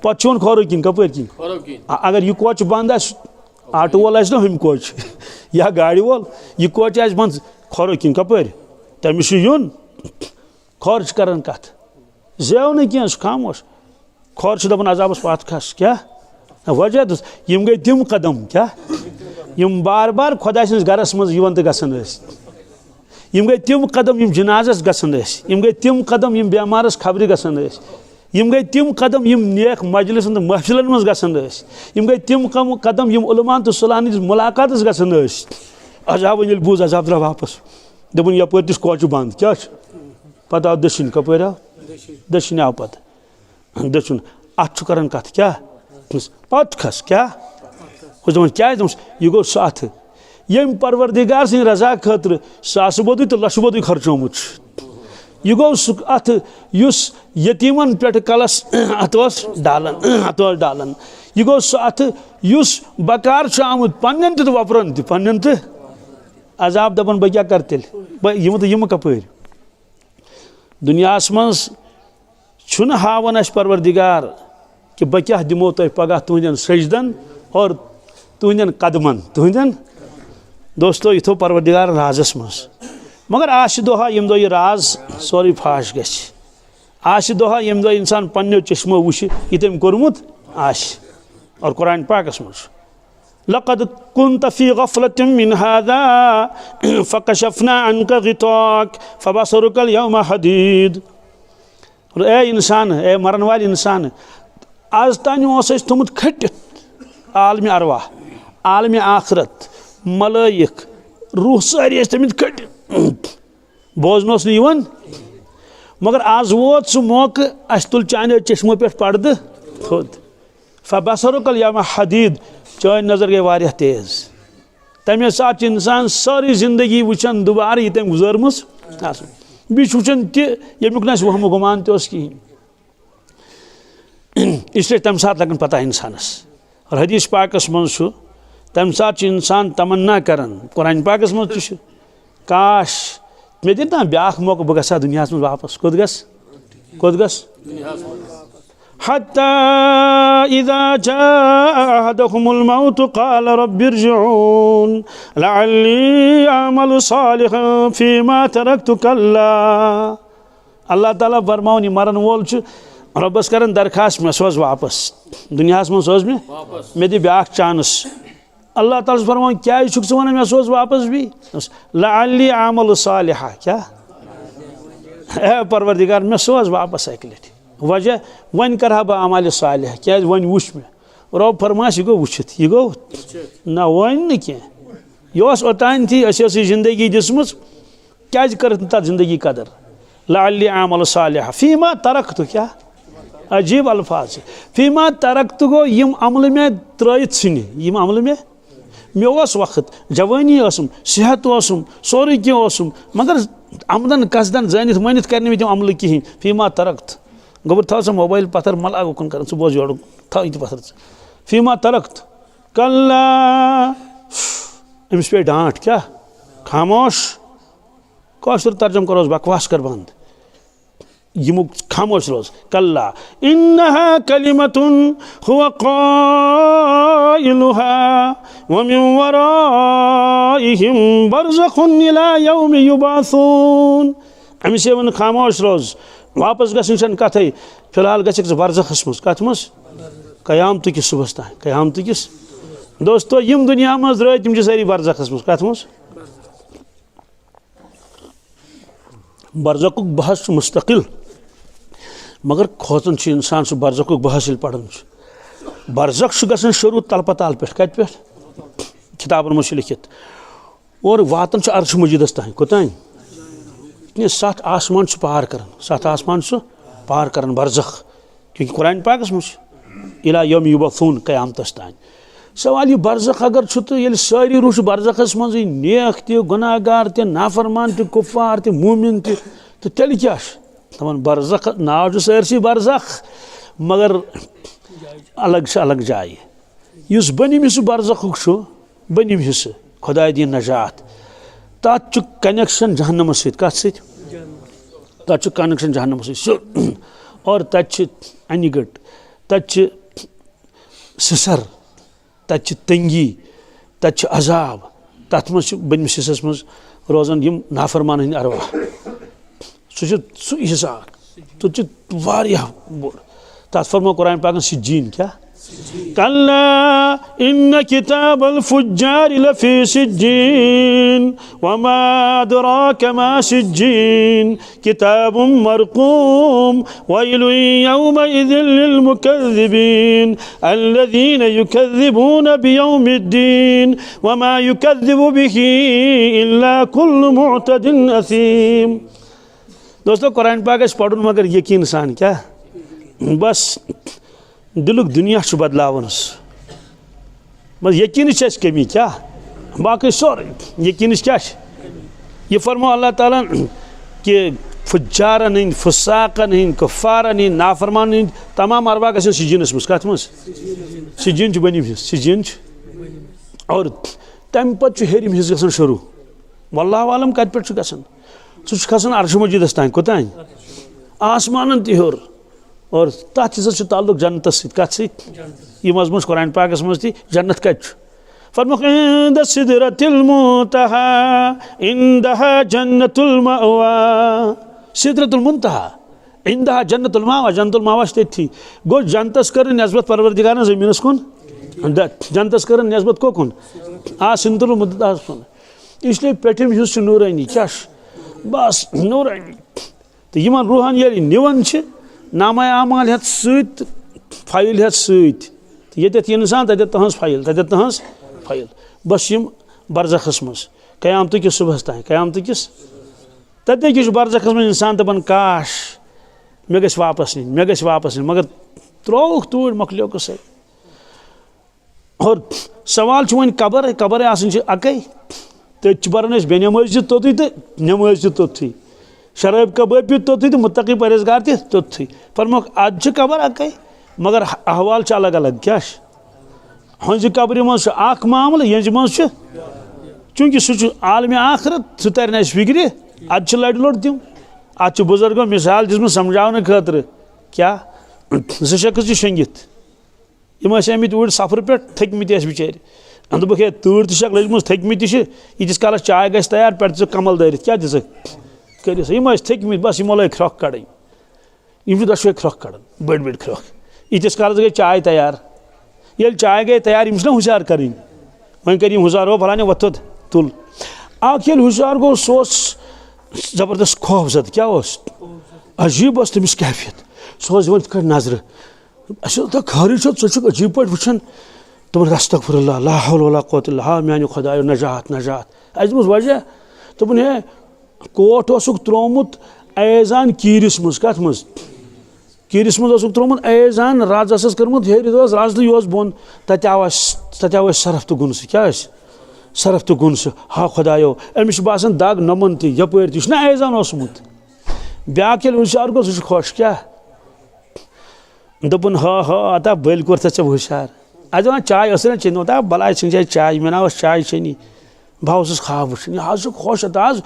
पत चोन खोरो किन कपर किन अगर यह कोच बंद आटो वोल ना हम कोच या गाड़ी वोल यह कोच बंद खोरो किन कपर तमिस यून खोर करान कत जेव न कह खामोश खोर दपान अजाबस पत खस क्या वजह यम गई तम कदम क्या यम बार बार खुदा सस गरस मज तो गसन यम गई तम कदम यम जनाजस गसन यम गई तम कदम यम बेमारस खबर गसन यम गई तम कदम यम नेक मजलिस तो महफिलन मज गसन यम गई तम कदम यम उलमान तो सलाह मुलाकात गसन अजाब ये बूझ अजाब द्रा वापस दपन यपर तिस कोच बंद क्या पत आव दशिन कपर आव दशिन आव पत दचुन अत करान कत क्या पत खस क्या क्या यह गो सह अत यम परवरदिगार सं रजा खतर सास बोद तो लश बोद खर्चोमुत यह गो सह अत यतीमन पे कलस अत डालन यह गो सह अत बकार आमुत पन्न तो वपरन पन्न तो अजाब दपन बह क्या कर तेल यम कपर दुनियास मज हावन अस परवरदिगार कि बह क्या दिमो तुह पगह तुहदन सजदन और तुहदन कदमन तुहदन दोस्तों यह थो परवरदिगार राजस मज मगर आश दोहा यम दो यह राज सोरी फाश गछ आश दोहा यम दो इंसान पन्नो चश्मो वुश यह तम कोरमुत आश और कुरान पाकस मज लक़द कुन्त फ़ी ग़फ़लतिन मिन हाज़ा फ़कशफ़ना अन्का ग़िताक फ़बसरुकल यौमा हदीद ए इंसान ए मरन वाल इंसान आज तान थोमुत खटित आलम अरवाह आलम आखरत मलाइक रूह सारी तमित खटित बोजनोस वन मगर आज वोत सह मौका अस तुल चानो चश्मो पे पर्द थोद फ़बसरुकल यौमा हदीद चान नजर गई वारिया तेज तमे साथ इंसान सारी जिंदगी वुचान दोबारा यह तम गुजरम बीच वुचान तमुक ना वहम गुमान तस कहें इसलिए तम साथ लगन पता इंसानस और हदीस पाकस मज तम साथ इंसान तमन्ना करान कुरान पाकस मज काश मे दिन ना ब्या मौका बह गा दुनिया मज वापस कोत गस हत्ता इज़ा जाअ अहदहुमुल मौत क़ाल रब्बि इरजिऊन लअल्ली अअमलु सालिहन फ़ीमा तरक्तु कल्ला अल्लाह ताला फरमावन यह मरन वोल रब्बस करन दरखास्त मे सोज वापस दुनिया मज सोज मे दि ब्या चांस अल्लाह ताला फरमावन क्या वन मे सोज वापस भी लअल्ली अअमलु सालिहा क्या ए परवरदिगार मे सोज वापस अक लटि वजह वन कर बह अमाल सालिह क्या वन वुच मे रब फरमास यह गो वुचित यह गो ना वन कह यह ओतान थी जिंदगी दिसम क्या कर तथ जिंदगी कदर लाली आमल सालिह फीमा तरक तो क्या अजीब अल्फाज फीमा तरक तो गो यम अमल में त्रयित सिनी यम अमल में वक्त जवानी सेहत सोरे कह मगर आमदन कसदन जानित मानित कर तम अमल कहें फीमा तरक्त गोबर थो सा मोबाइल पत्थर मल उकन कर बोज जोड़ थो ये पत्थर फीमा तरक्त कल्ला अमिस पे डांट क्या खामोश कौशर तर्जम करोस बकवास कर बंद यमुक खामोश रोज कल्ला इन्नहा कलिमतुन हुवा क़ाइलुहा व मिन वराइहिम बरज़खुन इला यौमि युबासून अमिस वन खामोश रोज वापस गसन कथे फिलहाल गछ बरज़खस मज कथ मज क़यामत किस सुबह तान क़यामत किस दोस्तों यम दुनिया मज रह तम सारी बरज़खस मज कथ मज बरज़कुक बहस मुस्तकिल मगर खोचन इंसान सह बरज़कुक बहस पढ़ान बरज़ख गसन शुरू तलपताल पे कत पे किताबन मज लिखित और वातन अर्श मजीदस तान कोतान 7 आसमान पार कर 7 आसमान पार कर बरज़ख क्योंकि कुरान पाकस मज इला यौम युबअसून क़यामतस तान सवाल यह बरज़ख अगर तो ये सारी रुश बरज़खस मज नेक त गुनाहगार त नाफरमान त कुफ़ार त मोमिन तो तेल क्या तमन बरज़ख नाव सारसी बरज़ख मगर अलग जाए इस बनिम हिस्स बरज़ख बनिम हिस्स खुदा दी नजात तथ कनेक्शन जहन्नम सत तथ कनेक्शन जहन्नम सत और तथ अनिगट तथ सिसर तथ तंगी तथ अजाब तथ मज बनिमिस हिस्सस मज रोजान यम नाफरमान हंद अरवाह सह हिसाब तो वारियाह बोड़ तथ फरमा कुरान पाक सिज्जीन क्या कल्ला इन्न किताबल फुज्जार लफी सिज्जीन वमा अदराका मा सिज्जीन किताबुम मरकूम वैलुन यौमइज़िन लिलमुकज़्ज़िबीन अल्लज़ीन युकज़्ज़िबून बियौमिद्दीन वमा युकज़्ज़िबु बिही इल्ला कुल्लु मुअतदिन असीम। दोस्तों कुरान पाक पढ़ मगर यकीन सान क्या बस दिलुक दुनिया बदलावनस बस यकीन कमी क्या बाकी सोर यकीन क्या ये फरमा अल्लाह ताला कि फुज्जारन हंद फुसाकन हंद कुफ़ारन हंद नाफरमान हंद तमाम अरवा गसन सिजीनस मज कथ मज सिजीन बनिम सिजीन और तम पे हेरिम हिस्स गसन शुरू वल्लाहु आलम कत पे गसन सह खसान अर्श मजीदस तान कोतान आसमान तोर और तथ हिस्स ताल्लुक जन्नतस सत यह मजमून कुरान पाकस मज थी जन्नत कत फरमाक इंद सिदरतिल मुंतहा इंदहा जन्नतुल मअवा सिदरतुल मुंतहा इंदहा जन्नतुल मअवा जन्नतुल मअवा थी गो जन्नतस कर नस्बत परवरदिगार जमीनस कुन जन्नतस कर नस्बत कोकुन सिंदुल मुद्दास कुन इसलिए पेटिम हिस्स नूरानी क्या बस नूरानी तो यमन रूहान ये निवन नामा आमाल हेत सत फाइल हेत सत ये इंसान तत तहस फाइल तत तहस फाइल बस यम बरज़खस मज क़यामत किस सुबह तान क़यामत किस तत बरज़खस मज इंसान दपान काश मे गछ वापस नी मगर त्रोक तूर मकलियो कस और सवाल वन कबर आसन अकै तथ बरान बेनमाज तोत तो नमाज तोथी शराब कबाब तोथी तो मुत्तकी परहेजगार तोथी फरमाक आज कबर अकै मगर अहवाल अलग अलग क्या हंज कब्र मज मामल यंज मज चूंकि सह आलम आखरत सह तर फिक्र अद लड़ लोड़ तम अत बुजुर्गों मिसाल दिस समझाने खतर क्या 2 शख्स शंगित यम आमित ऊर सफर पे थकमित बिचार दोपक है तूर तक लजम थकमित यीतिस कालस चाय गस तैयार पे कमल दारित क्या दिस कर थकमित बस यमो लग ख्रख कड़न यम 2 ख्रख कड़न बड़ बड़ ख्रख यीतिस कालस गई चाय तैयार ये चाय गई तैयार यम हुशार कर वह कर हुशार हो फलाने वोद तुल अख हुशार गो सह ज़बरदस्त खौफजद क्या अजीब तमिस कैफियत सह नजर खारिज अजीब पे वुचान तुम अस्तगफिरुल्लाह ला हौला वला कुव्वता इल्ला बिल्लाह मानो खुदायो नजात नजात अजमस वजह तुम हे कोट त्रोमुत ऐजान कीरिस मज कत मज कीरिस मज त्रोमुत ऐजान राज कर्मुत हेर राज तो यह बोन तत आव सरफ तो गुन क्या सरफ तो गुन हा खुदायो अमिस बासान दाग नमन ती यपर ना ऐजान ओसमुत ब्याक हुशार गो सह खुश क्या दोपन हा हा अता बल कोर चे हुशार आज वन चाय चेन अता बलाय चाय चाय मे ना चाय चेनी बह खाब वुचान यह खुश अत आज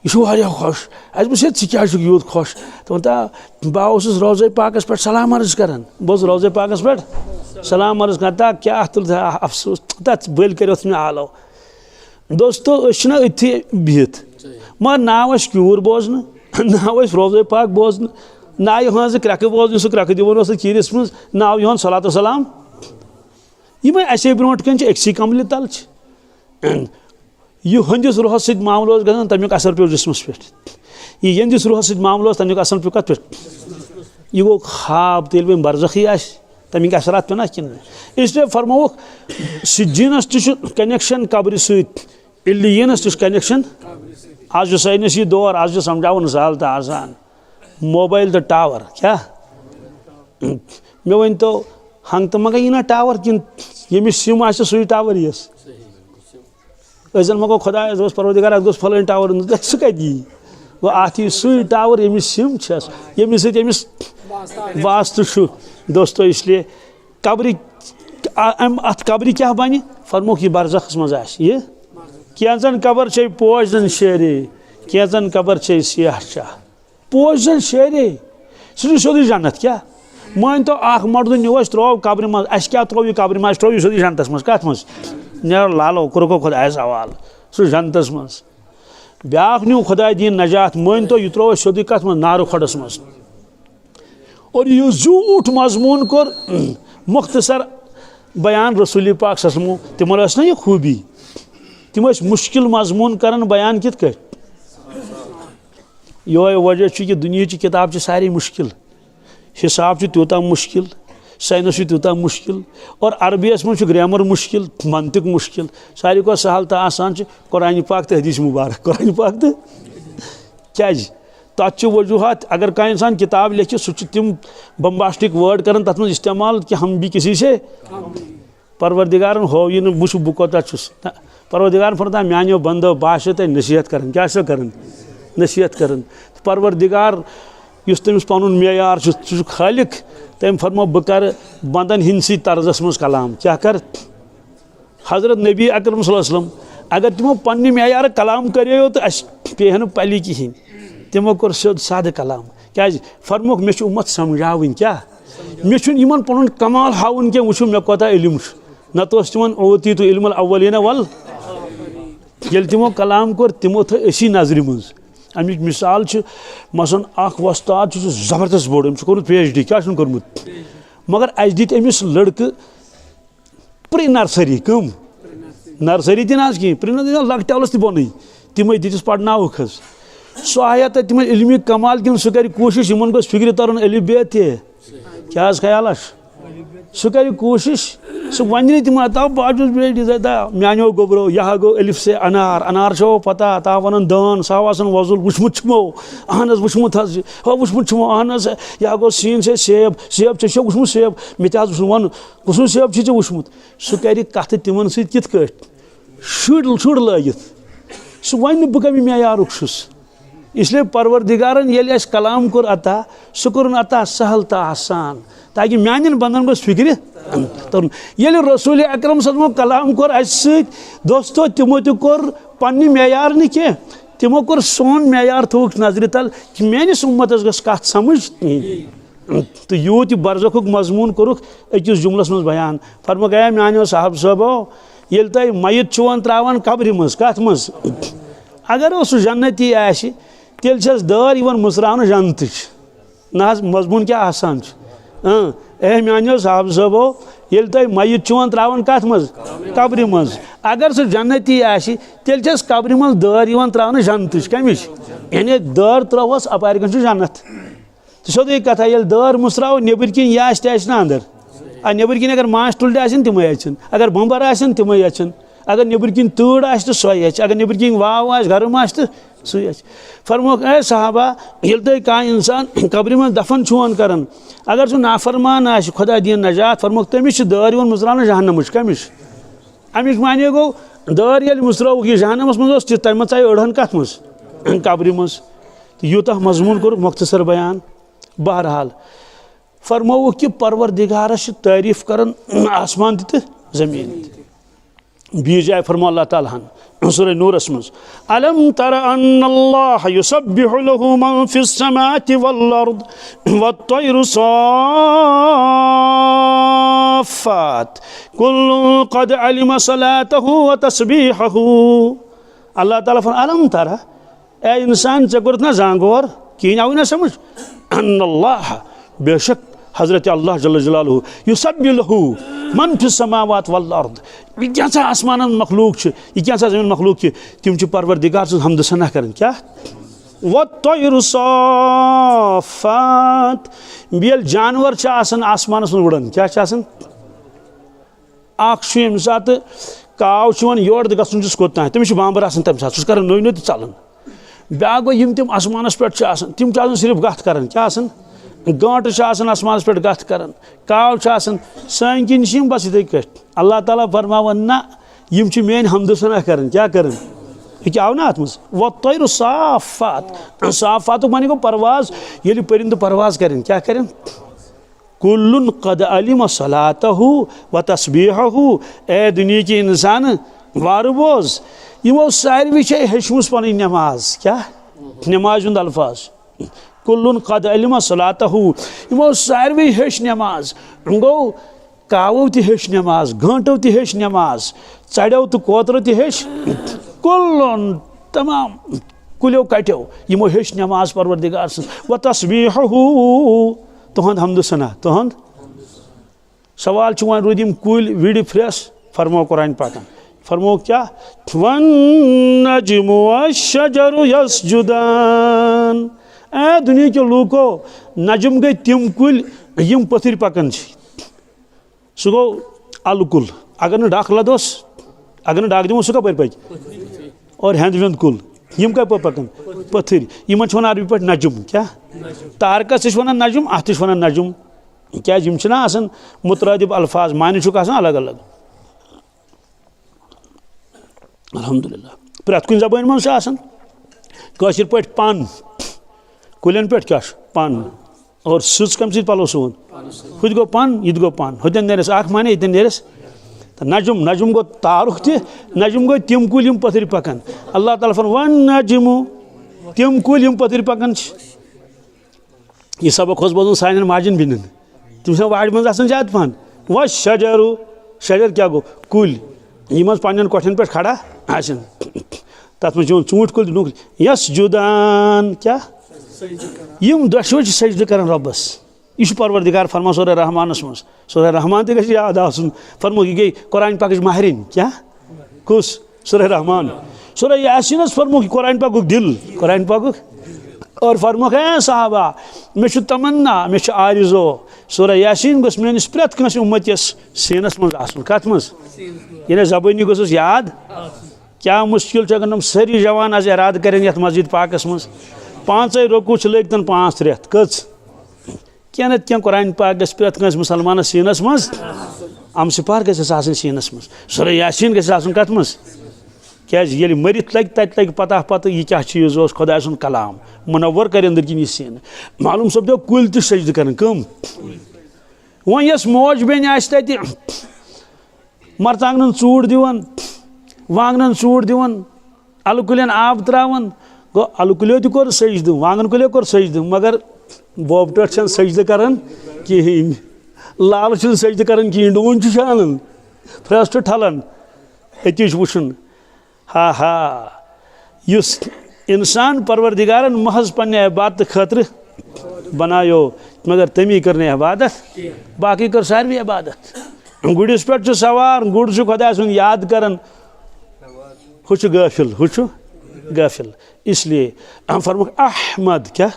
यह खुश आज बस क्या यूत खुश तो बह रोज़े पाकस पे सलाम अर्ज कर बस रोज़े पाकस पे सलाम अर्ज कर क्या तुल अफसोस तथ बल कर मे आलो दोस्तो अथी बिहत मगर नाव क्यूर बोजन नाव रोज़े पाक बोजन ना यहाँ क्रक बोजन सह क्रक दिवन कीरिस मज नाव यहाँ सलात सलाम यम असे ब्रोट कन अक्सी कमल तल यह हंदिस रूहस सत मामल गसान तमिक असर पे जिस्मस पे यह यंदिस रूहस सत मामल तमिक असर पे कत पे यह गो ख्वाब तेल वो बरज़खी तमिक असरात पे ना किन इसलिए फरमोक सिज्जीनस कनेक्शन कब्र सलियनस कनेक्शन आज साइनस यह दौर आज समझावन साल तो आसान मोबाइल तो टावर क्या मे वन तो हंग तो मगा यह टावर कि यमिस सिम आ सही टावर यस अजन मगो खुदा परवरदिगार गोस फलान टावर सह कत यी वो अत सही टावर यमिस सिम यमिस समिस वास्त दोस्तों इसलिए कब्र अत कब्र क्या बन फरमोक यह बरज़खस मज यह कैंचन कब्र चे पोजन शेरे कैंचन कब्र चे सियाह चाह पोजन शेरे सह सोदी जन्नत क्या मान तो मर्द न्यूस त्रो कब्र मज अस क्या त्रो कब्र मज त्रो सोदी जन्नतस मज कत मज नेर लालो कुरको खुदा सवाल सह जन्नतस मज ब्याक न्यू खुदा दीन नजात मान तो यह त्रो सोदी कत मज नार खड़स मज और यह झूठ मजमून कोर मुख्तसर बयान रसूल पाक सल्लल्लाहु अलैहि वसल्लम तिमन ना यह खूबी तिम मुश्किल मजमून करन बयान कित कट ये वजह कि दुनिया की किताब सारी मुश्किल हिसाब त्यूता मुश्किल साइंस त्यूता मुश्किल और अरबियस में ग्रामर मुश्किल मंतिक मुश्किल सारी को सहल तो आसान कुरान पाक तो हदीस मुबारक कुरान पाक तो क्या तथ वजूहत अगर कह इंसान किताब लिखे सह तिम बम्बास्टिक वर्ड कर तथ में इस्तेमाल कि हम भी किसी से परवरदिगार हो यह वो बह कोता परवरदिगार फरमाता मानो बंदो बाश ते नसीहत कर क्या कर नसीहत कर परवरदिगार इस तमिस पन मेयार खालिक तम फरमो बह कर बंदन हिंदी तर्जस मज कलाम क्या कर हजरत नबी अकरम सल्लल्लाहु अलैहि वसल्लम अगर तमो पन्ने मेयार कलाम करो तो अस पे पली कहें तमो कोर सोद साद कलाम क्या फरमोक मे उम्मत समझावन क्या मे पुन कमाल हावन क्या वो मे कोता इल्म नत तिमन ओती तो इल्मुल अव्वलीन वल ये तमो कलाम कोर तमो थो असी नजर मज अमिक मिसाल मसन वस्ताद जबरदस्त बोड़ अम PhD क्या कोर्मुत मगर अस दित अमिस लड़के प्री नर्सरी कम नर्सरी ती ना कहीं प्री नर्सरी लकटैलस ति बोन तम दितिस पढ़नावक सह आया तो तम इल्मी कमाल कि सह कर कोशिश इन गोस फिक्र तरन अलिफ बे ते क्या ख्याल सह कर कोशिश सह वन तम अता मानो गोबरो यह गो अलिफ से अनार अनार छो पता ता वन दान सह वजुल वुचमुत अहन वुचमुत वुचमुत अहन यह गो सीन से सेब सेब छो वुचमुत सेब मे ते वन कुस सेब छे वुचमुत सह कर कथ तिमन सत कित शुड़ लगित सह वन बह कमी मेयारुक इसलिए परवरदिगारन ये कलाम कोर अता सह कोर अता सहल तो आसान ताकि मान बंदन गोस फिक्र तरन ये रसूल अकरम सल्लल्लाहु अलैहि वसल्लम कलाम कोर दोस्तों तमो तो कोर पन्ने मेयार न कह तमो कोर सोन मेयार थोक नजर तल कि मेनिस उम्मतस गस कथ समझ तो यूत बरज़खुक मजमून कोरुक अकिस जुमलस मज बयान फरमा गया मानो साहब साहबो ये तुम मयत चुवन त्रावन कब्र मज कथ मज अगर सह जन्नती आसि तेल दर मुसरान जन्नत ना मजमून क्या आसान ए मानो साहब साहबो ये तुम मयत चुवन त्रावन कथ मज कब्र मज अगर सह जन्नती आसि तेल कब्र मज दर त्रावन जन्नत कमिश यानी दर त्रोस अपार कन जन्नत तो सोदे कथा ये दर मुसराव नेबर किन यह ना अंदर नेबर किन अगर माश टुल्ड आसन तिमे आछन अगर बम्बर आसन तिमे आछन अगर नेबर किन तूड़ आस तो सोई आछ अगर नेबर किन वाव आस गरम आस तो सोई आछ फरमोक ए साहबा ये तुम कह इंसान कब्र में दफन छुन करन अगर सह नाफरमान आस खुदा दिन नजात फरमोक तमिस दर मुसरान जहन्नमच कमिस अमिक माने गो दर ये मुसरौक यह जहन्नमस मज तम आए अड़हन कत मज कब्र मज यूत मजमून कोर मुख्तसर बयान बहरहाल फरमोक कि परवरदिगारस तारीफ करन आसमान तो जमीन बीज जाए फरमा अल्लाह ताला सूरह नूरस मज अलम तर अन्नल्लाह युसब्बिहु लहु मन फिस समाति वल अर्द वत्तैरु साफ़ात कुल्लु क़द अलिम सलातहु व तस्बीहहु अल्लाह ताला फरमा अलम तर ए इंसान चकुरत ना जांगोर की ना समझ अन्नल्लाह बेशक हजरत अल्लाह जल्ल जलालहु युसब्बिहु लहु मन फिस समावात वल अर्द यह क्या आसमान मखलूक यह क्या जमीन मखलूक तिम परवरदिगार सं हमद सना कर क्या वत्तैरु साफ़ात बेल जानवर आसमान उड़ान क्या यम सात काव योर गन कोतान तमिस बांबर तम सात सह नो नो तो चलान ब्या गो तम आसमानस पे तम सिर्फ गत कर क्या गांट आसमान पे गत कर काव सन किन बस इथे कट अल्लाह ताला फरमावन ना यम मेन हमद सना कर क्या कर आव ना अत मज वत्तैरु साफ़ात साफ़ात माने गो परवाज ये परिंद परवाज कर क्या कर कुल्लुन क़द अलिम सलातहु व तस्बीहहु ए दुनिया के इंसान वार बोज यमो सारवी हेचमुस पन नमाज क्या नमाज हुंद अल्फाज कुल्लुन क़द अलिम सलातहु यमो सारवी हेच नमाज गो कावो ति हेच नमाज घंटो ति हेच नमाज चढ़ो तो कोतरो ति हेच कुल्लुन तमाम कुलो कट्यो यमो हेच नमाज परवरदिगार सं व तस्बीहहु तुहंद हमद सना तुहंद सवाल वन रूदिम कुल विड़ फ्रेस फरमो कुरान पाक फरमो क्या वन्नज्मु वश्शजरु यस्जुदान ए दुनिया के लूको नजम गई तिम कुल यम पथर पकन सह गो अलकुल अगर न डाक लदोस अगर न डाक दिमो सह कपर पक और हेंद वेंद कुल यम कप पकन पथर यमन वन अरबी पे नजम क्या तारकस वन नजम अत वन नजम क्या यम मुतरादिब अल्फाज माने अलग अलग अल्हम्दुलिल्लाह प्रत कुन जबान मन कशिर पे पन कुलन पे क्या पन और सज कम पलो सुन हुत गो पन ये गो पन हुतन नेरस माने ये नेरस तो नजम नजम गो तारुख नजम गो तिम कुल यम पथर पकन अल्लाह ताला फरमान वन नजमु तिम कुल यम पथर पकन यह सबक बोजन सान माजन बिन तम वाड़ मज ज्यादा पहन व शजरु शजर क्या गो कुल यम पन्न कोठन पे खड़ा आसन तथ में चूंट कुल नुक यस्जुदान क्या यम दशो सजद कर रबस यह परवरदिगार फरमा सूरह रहमानस मज सूरह रहमान तक याद आसन फरमो यह गई कुरान पाक माहरीन क्या कुस सूरह रहमान सूरह यासीन फरमो कुरान पाक दिल कुरान पाक और फरमो है साहबा मे तमन्ना मे आरिजो सूरह यासीन गोस मेनिस प्रत कंस उम्मतिस सीनस मज आसन कत मज ये जबानी गोस याद क्या मुश्किल अगर हम सारी जवान आज इराद करें ये मस्जिद पाकस मज 5 रोकू लगतन 5 रेत कच क्या नत क्या कुरान पाक गस प्रत कंस मुसलमान सीनस मज अम सिपार गस आसन सीनस मज सूरह यासीन गस आसन कत मज क्या ये मरित लग तत लग पता पता यह क्या चीज़ खुदा सुन कलाम मुनव्वर कर अंदर किन सीन मालूम सपदो कुल तो सजद कर कम वो यस मौज बेन तत मरचांगन चूड़ दिवन वांगन चूड़ दिवन अलकुलन आब त्रावन गो अलकुलो तो कोर सजद वांगन कुलो कोर सजद मगर बोबट सजद कर कहें लाल सजद कर कहें डून शालन फ्रेस्ट ठलन अति वुन हा हा युस इंसान परवरदिगारन महज पन्ने इबादत खतर बनायो मगर तमी करने इबादत बाकी कर सारी इबादत गुड़िस पे सवार गुड़ खुदा सुन याद कर हु गाफिल हु गाफिल। इसलिए फरमाया अहमद, क्या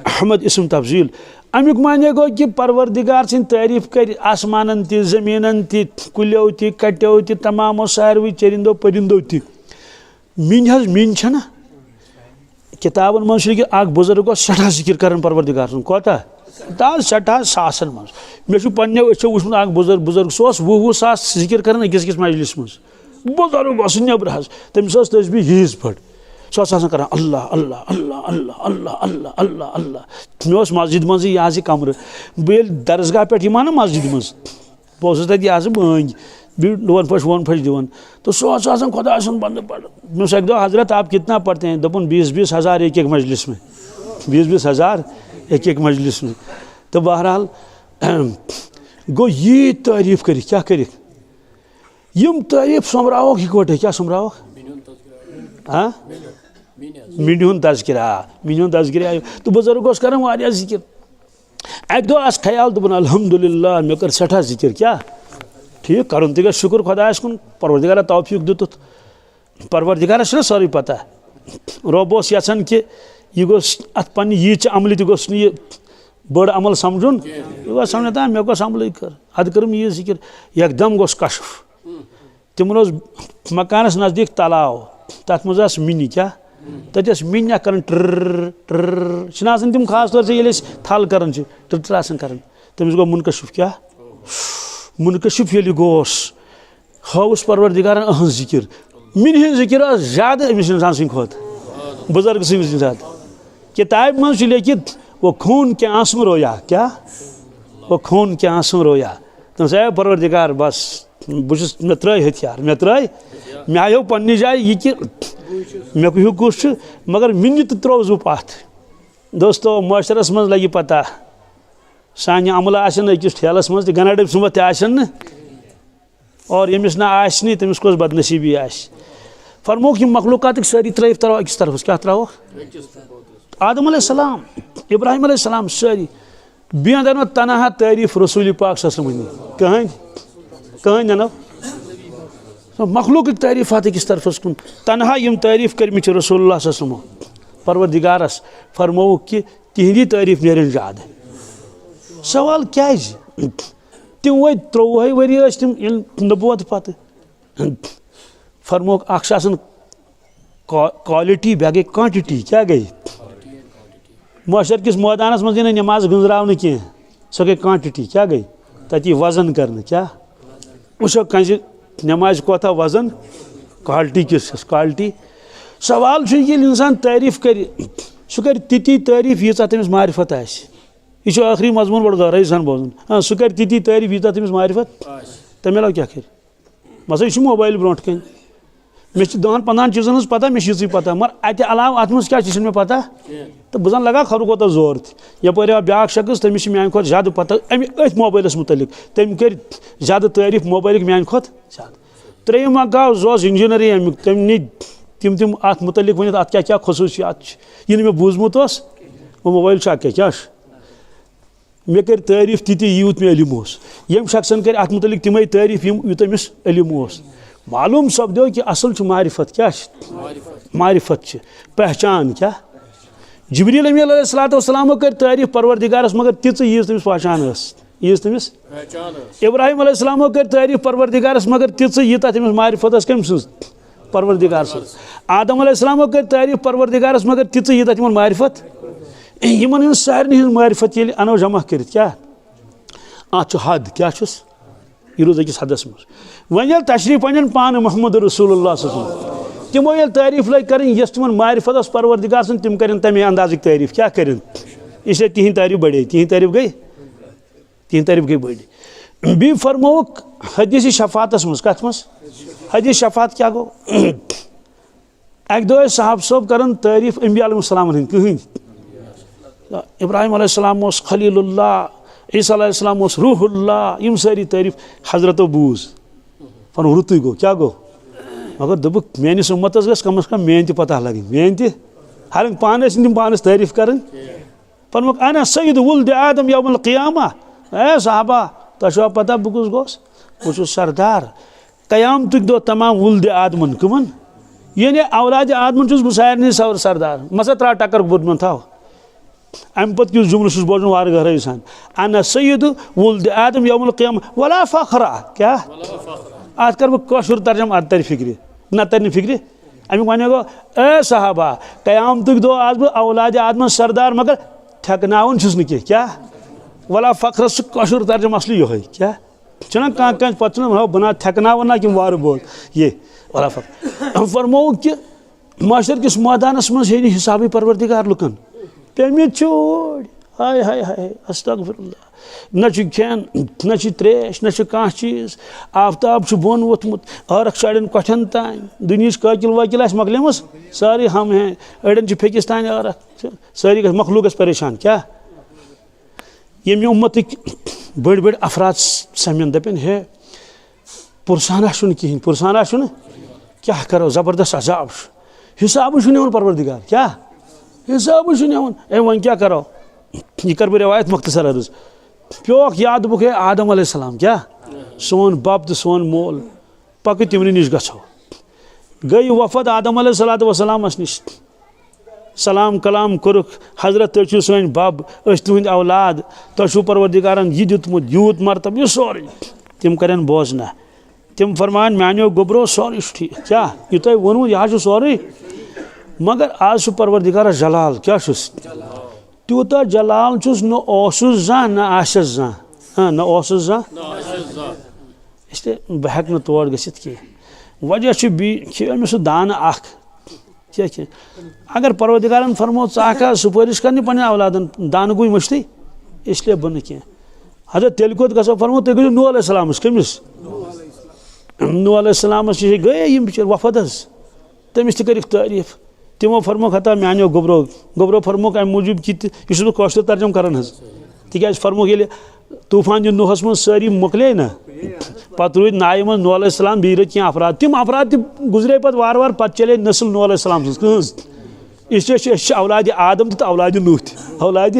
अहमद इसम तफजील। अमुक माने गो कि परवरदिगार सिंह तारीफ कर आसमान ति जमीन ति कुल्यो ति कट्यो ति तमामो सारवी चरिंदो परिंदो ति। मीन छना किताबन मज अख बुजुर्ग सठा जिक्र कर परवरदिगार सुन कोता सठा सासन मज मे पे अच्छो वुचमुत अख बुजुर्ग सह 20 सास जिक्र कर अकिस अकिस मजलिस मज बुजुर्ग नबर तमिस तस्बीह यीज पट सह कर अल्लाह अल्लाह अल्लाह अल्लाह अल्लाह अल्लाह अल्लाह अल्लाह। मे मस्जिद मज यह कमर बह दरसगाह पे मान मस्जिद मज बस तक बंग वन फश दिवन तो सह खुदा बंद पढ़। मैं एक दो हजरत आप कितना पढ़ते हैं? दोपन 20-20 हज़ार एक मजलिस में, 20-20 हज़ार एक मजलिस में। तो बहरहाल गो ये तारीफ कर क्या कर तारीफ समरावक इकट्ठे क्या समरावक हाँ मीन तस्करा मीन तस्करा आयो। तो बुजुर्ग कर जिक्र एक दो ख्याल दोपन अल्हम्दुलिल्लाह मे कर सठा जिक्र क्या ठीक कर शुक्र खुदायस कुन परवरदिगार तौफीक दितुत। परवरदिगारस सारी पता रब यचान कि यह गोस अत पन्ने यीच अमल तोस ये बड़ अमल समझुन यह समझता मे गोस अमल कर अद करम यह जिक्र एकदम गोस कशफ। तिमन मकानस नजदीक तलाव तथ मज मिनी क्या तथस मिन कर ट्र तम खास तौर से ये थल कर ट्र कर तमिस गो मुनकशिफ क्या मुनकशिफ ये गोस हाउस परवरदिगार अहं जिक्र मिन हन जिक्र ज्यादा अमिस इंसान सं खोत बुजुर्ग सं ज्यादा। किताब मज लिखित वो खून के आंसू रोया क्या वो खून के आंसू रोया। तम से परवरदिगार बस बहुत मे त्रै हथियार मे आयो पन्ने जाए यह कि मे हूँ कुछ मगर मिन तो त्रो जु पथ। दोस्तों माशरस मज लगे पता सान अमल अकिस ठेलस मज गनाडब सुमत तन और यमिस ना आसनी तमिस कोस बदनसीबी आस। फरमोक यम मखलूकात सारी त्रैफ तरो अकिस तरफ क्या तरो आदम अलैहिस्सलाम इब्राहिम अलैहिस्सलाम सारी बेदन तनहा तारीफ रसूल पाक सल्लल्लाहु अलैहि वसल्लम कहन जनाब मखलूक तारीफात अकिस तरफ कुन तनहा यम तारीफ कर रसूलुल्लाह सल्लल्लाहु अलैहि वसल्लम परवरदिगारस फरमोक कि तिहंदी तारीफ नेरन ज्यादा। सवाल क्या तम वो 13 वरी तम नबूवत पत फरमोक क्वालिटी बे गई क्वांटिटी क्या गई माशर किस मैदानस मज नमाज गुजराव कह सो गई क्वांटिटी क्या गई तथी वजन कर क्या वो कंज नमाज कोता वजन क्वालिटी किस क्वालिटी। सवाल ये इंसान तारीफ कर सह कर ती तारीफ यीचा तमिस मारिफत यह आखिरी मजमून बड़ गहराई सान बोजन हाँ सह कर ती तारीफ यीचा तमिस मारिफत तमें अलाव क्या कर मसा यह मोबाइल ब्रोट कन मे 10-15 चीज़न हज पता मे यी पता मगर अत अलाव अत मज क्या मे पता तो बह जन लगा खर कोता जोर यपर ब्या शख्स तमिस मे खुद ज्यादा पता अथ मोबाइलस मुतलिक तम कर ज्यादा तारीफ मोबाइल मे खुद ज्यादा। त्रेयम गो सह इंजीनियरी अमुक तम तम अत मुतलिक वन अत क्या खसूसियात यह मे बूजमुत वो मोबाइल क्या मे कर तारीफ ती यूत मे इल्म यम शख्सन कर अत मुतलिक तमें तारीफ यूत अमिस इल्म मालूम सपदो कि असल मारिफत क्या मारिफत पहचान क्या। जिब्रील अमीन अलैहिस्सलाम कर तारीफ परवरदिगारस मगर तीच यीज तमिस पहचान यीज तमिस इब्राहिम अलैहिस्सलाम कर तारीफ परवरदिगारस मगर तीच यीता तमिस मारिफत कम सज परवरदिगार सज। आदम अलैहिस्सलाम कर तारीफ परवरदिगारस मगर तीच यीता तिमन मारिफत इन सारे हज मारिफत ये अनो जमा कर क्या अत हद क्या यह रोज अकिस हदस मज वन ये तशरीफ अन पान मोहम्मद रसूलुल्लाह तमो ये तारीफ लग कर तिमन मारिफत परवरदिगार सन तम कर तमें अंदाज तारीफ क्या कर इसलिए तिहद तारीफ बढ़े तिहद तारीफ गई बड़ी। बी फरमोक हदीस शफातस मज कत मज हदीस शफात क्या गो अक दो साहब सोब कर तारीफ अंबिया अलैहिस्सलाम हंद कहीं इब्राहिम अलैहिस्सलाम खलीलुल्लाह ईसा अलैहिस्सलाम रूहुल्लाह यम सारी तारीफ हजरत बूज फन रुत गो क्या गो मगर दोपुक मेनिस उम्मतस गस कम अज कम मेन ति पता लगे मेन ति हालांकि पान तम पानस तारीफ कर फरमुक अना सय्यद वुल्द आदम यौमुल क़ियामा ए साहबा तशो पता बकुस गोस बह सरदार क़यामत दो तमाम वुल्द आदमन कमन यानी औलाद आदम चुस बह सारे सरदार मसा त्रा टक्कर बुदमन थाव अम पत किस जुमल बोजन वार गहराई सान अना सय्यद वुल्द आदम यौमुल क़ियामा वला फ़ख्रा क्या आज कर कशुर तर्जम आज तर फिक्र ना तर फिक्र अमिक वन गो ए साहबा क़यामतुक दो आज बह औलाद आदम सरदार मगर थकनावन छुस न क्या वला फ़ख्र सह कशुर तर्जम असली यो क्या चना कह पे बना थकनावन ना कि वार बोल ये वला फ़ख्र फरमो कि माशर किस मैदानस मज हे हिसाब परवरदिगार लुकन पे छोड़ हाय हाय हाय अस्तगफिरुल्लाह न खेन न त्रेश न कह चीज आफ्ताब बोन वोथमुत अर्ख साड़न कठन तान दुनिया काकिल वाकिल मकलेम सारे हम हैं अड़न फेकिस तान अर्ख सारी मखलूक परेशान क्या ये उम्मत बड़ बड़ अफराद समन दपन है पुरसाना कहें पुरसाना क्या करो जबरदस्त अजाब हिसाब परवरदिगार क्या हिसाब ए वन क्या करो यह कर रिवायत मुख्तसर अर्ज प्योक याद बुक है आदम अलैहिस्सलाम क्या सोन बब तो सोन मोल पक तिमन नश गो गई वफद आदम अलैहिस्सलाम नश सलाम कलाम कुरुख हजरत तुम सन बब तुंद औलाद तुम परवरदिगारन यह दुतमुत यूत मरतब यह सोरे तम करें बोजना तम फरमान मानो गोबरो सोरे ठीक क्या यह तुम वोनमु यह सोरे मगर आज परवरदिगार जलाल क्या तूता जलाल चुस न जा न आशस जा न ओसुस जा इसलिए बह हेक तौर गसित कह वजह अमिस दान अख क्या अगर परवरदिगारन फरमो चा सुपारिश करनी पे औलादन दान गई मुश्ती इसलिए बन कह हजरत तेल कोत गो फरमो तुम गो नूह अलैहिस्सलाम कमिस नूह अलैहिस्सलाम गए बिचार वफद तमिस तक तारीफ तमो फरमो हता मानो गोबरो फरमो अम मूजूब कि यह कौशल तर्जम कर तिक फरमो ये तूफान नूहस मज सारी मोकले ना पत रूद नाय मज नूह अलैहिस्सलाम बी रत क्या अफराद तम अफराद गुजरे पे वार वार पे चले नस्ल नूह अलैहिस्सलाम सज इसलिए औलाद आदम तो औलाद नूह औलाद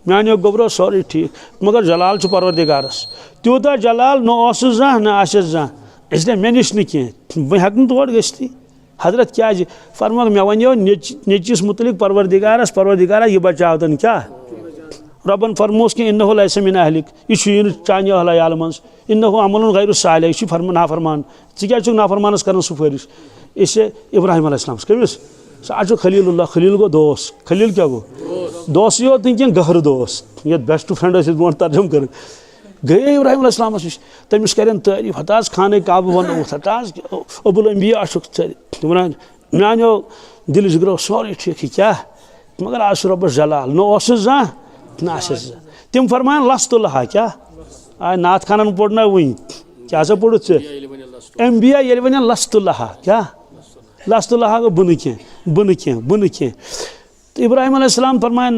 मानो गोबरो सोरे ठीक मगर जलाल परवरदिगारस तूता जलाल न जा न आशस जा इसलिए मे नश न कह बह हेक तोड़ गई हजरत क्या फरमा मे वो नचिस मुतलिक परवरदिगारा यह बचावतन क्या रबन फरमोस कि इन्नहु लैसा मिन अहलिक यह चान अहल मज इन्नहु अमल गैर सालिह यह नाफरमान क्या नाफरमानस कर सुफारिश इससे इब्राहिम अलैहिस्सलाम कमिस आज खलीलुल्लाह खलील गो दोस्त खलील क्या गो दोस्त योत नहीं गहर दोस्त ये बेस्ट फ्रेंड बो तर्जम कर गए इब्राहिम अलैहिस्सलाम नश तमिस करें तारीफ हताज खाने काब वन हताज अबुल अंबिया वन मानो दिल जिगरो सोरे ठीक क्या मगर आज रब जलाल न जा न आशस जा तम फरमान लस्तुल्लाह क्या आ नाथ खानन पोड़ना वन क्या पोड़ अंबिया ये वन लस्तुल्लाह क्या लस्तुल्लाह गो बन कह तो इब्राहिम अलैहिस्सलाम फरमान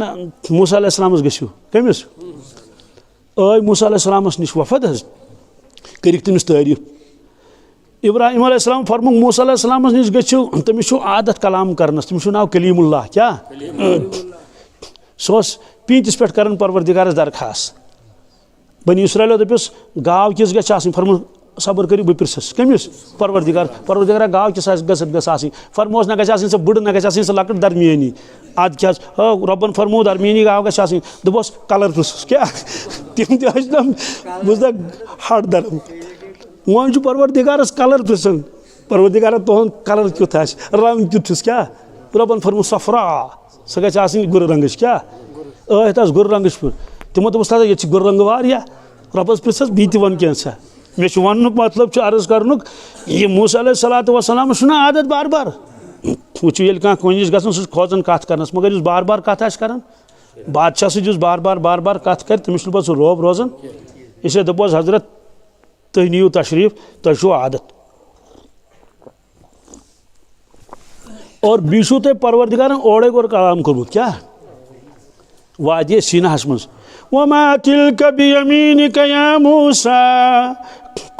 मूसा अलैहिस्सलाम गो कमिस मूसा अलैहिस्सलाम नश वफद कर तमिस तारीफ इब्राहिम अलैहिस्सलाम फरमुक मूसा अलैहिस्सलाम नश गो तमिस आदत कलाम करनस तमिस नाव कलीमुल्लाह क्या सह 35 पे कर परवरदिगारस दरखास्त बनी इसराइलो दपिस गाव किस गि फरमुक सबर करू बह प्रिसस कमिस परवरदिगार गाव किस गि फरमोस न गि सह बुड़ न गि सह लकट दरमियानी अद क्या रबन फरमो दरमियानी गाव गि दोपस कलर प्रिसस क्या तम बुझ हट दरम वन परवरदिगारस कलर प्रिसन परवरदिगार तुहद कलर क्युत रंग क्युत क्या रबन फरमो सफरा सह गि गुर रंगच क्या गुर रंगच पे तमो दोपस ये गुर रंग वारिया रबस प्रिसस बी वन क्या मे वन मतलब अर्ज कर यह मूसा अलैहिस्सलाम आदत बार बार वो कह कस गस खोजन कत कर मगर बार बार कत कर बादशाह सज बार बार कत कर तमिस पे रोब रोजान इसलिए दोपस हजरत तुम नीयू तशरीफ तुम आदत और बीसू तुम परवरदिगारन ओड़े गोर कलाम कोर्मुत क्या वादिय सीनाहस मज वमा तिल्क बियमीनिक या मूसा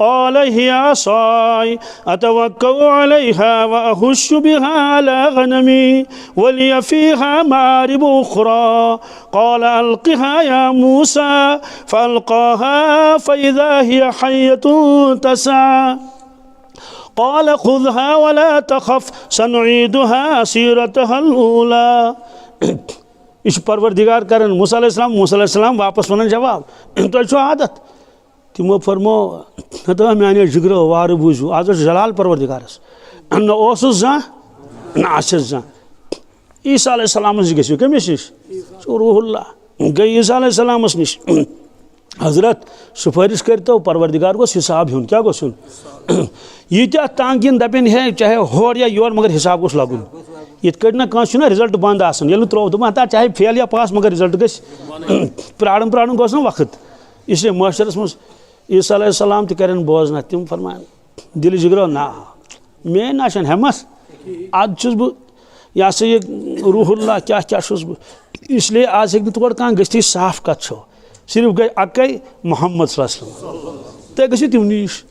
क़ाल हिया असाई अतवक्कउ अलैहा व अहुश्शु बिहा अला गनमी वलिय फ़ीहा मारिब उख़रा क़ाल अल्क़िहा या मूसा फ़अल्क़ाहा फ़इज़ा हिय हय्यतुन तसआ क़ाल ख़ुज़हा वला तख़फ़ सनुईदुहा सीरतहल ऊला। यह परवरदिगार करन मूसा अलैहिस्सलाम वापस वन जवाब तुम छो आदत तमो फरमो तो माने जिगरो वार बूझू आज जलाल परवरदिगारस न ओसुस जा न आसिस जा। ईसा अलैहिस्सलाम गो कमिस निश रूहुल्लाह गई ईसा अलैहिस्सलामस निश हजरत सुफारिश करतो परवरदिगार गोस हिसाब हुन क्या गोस हुन यीत्या तांगिन दपन है चाहे होर या योर मगर हिसाब गोस लगुन ये ना कह रिजल्ट बंद आसान ये त्रो दपान चाहे फेल या पास मगर रिजल्ट गस प्राण गोस ना वक्त इसलिए माशरस मज ईसा अलैहिस्सलाम तन बोजना तम फरमान दिल जिगरो ना मे ना हेमस आज छुस बह यह सा यह रूहुल्लाह क्या क्या बह इसलिए आज हे तोड़ कह गि साफ कत छो सिर्फ गई अकै मोहम्मद तुम गो तम नश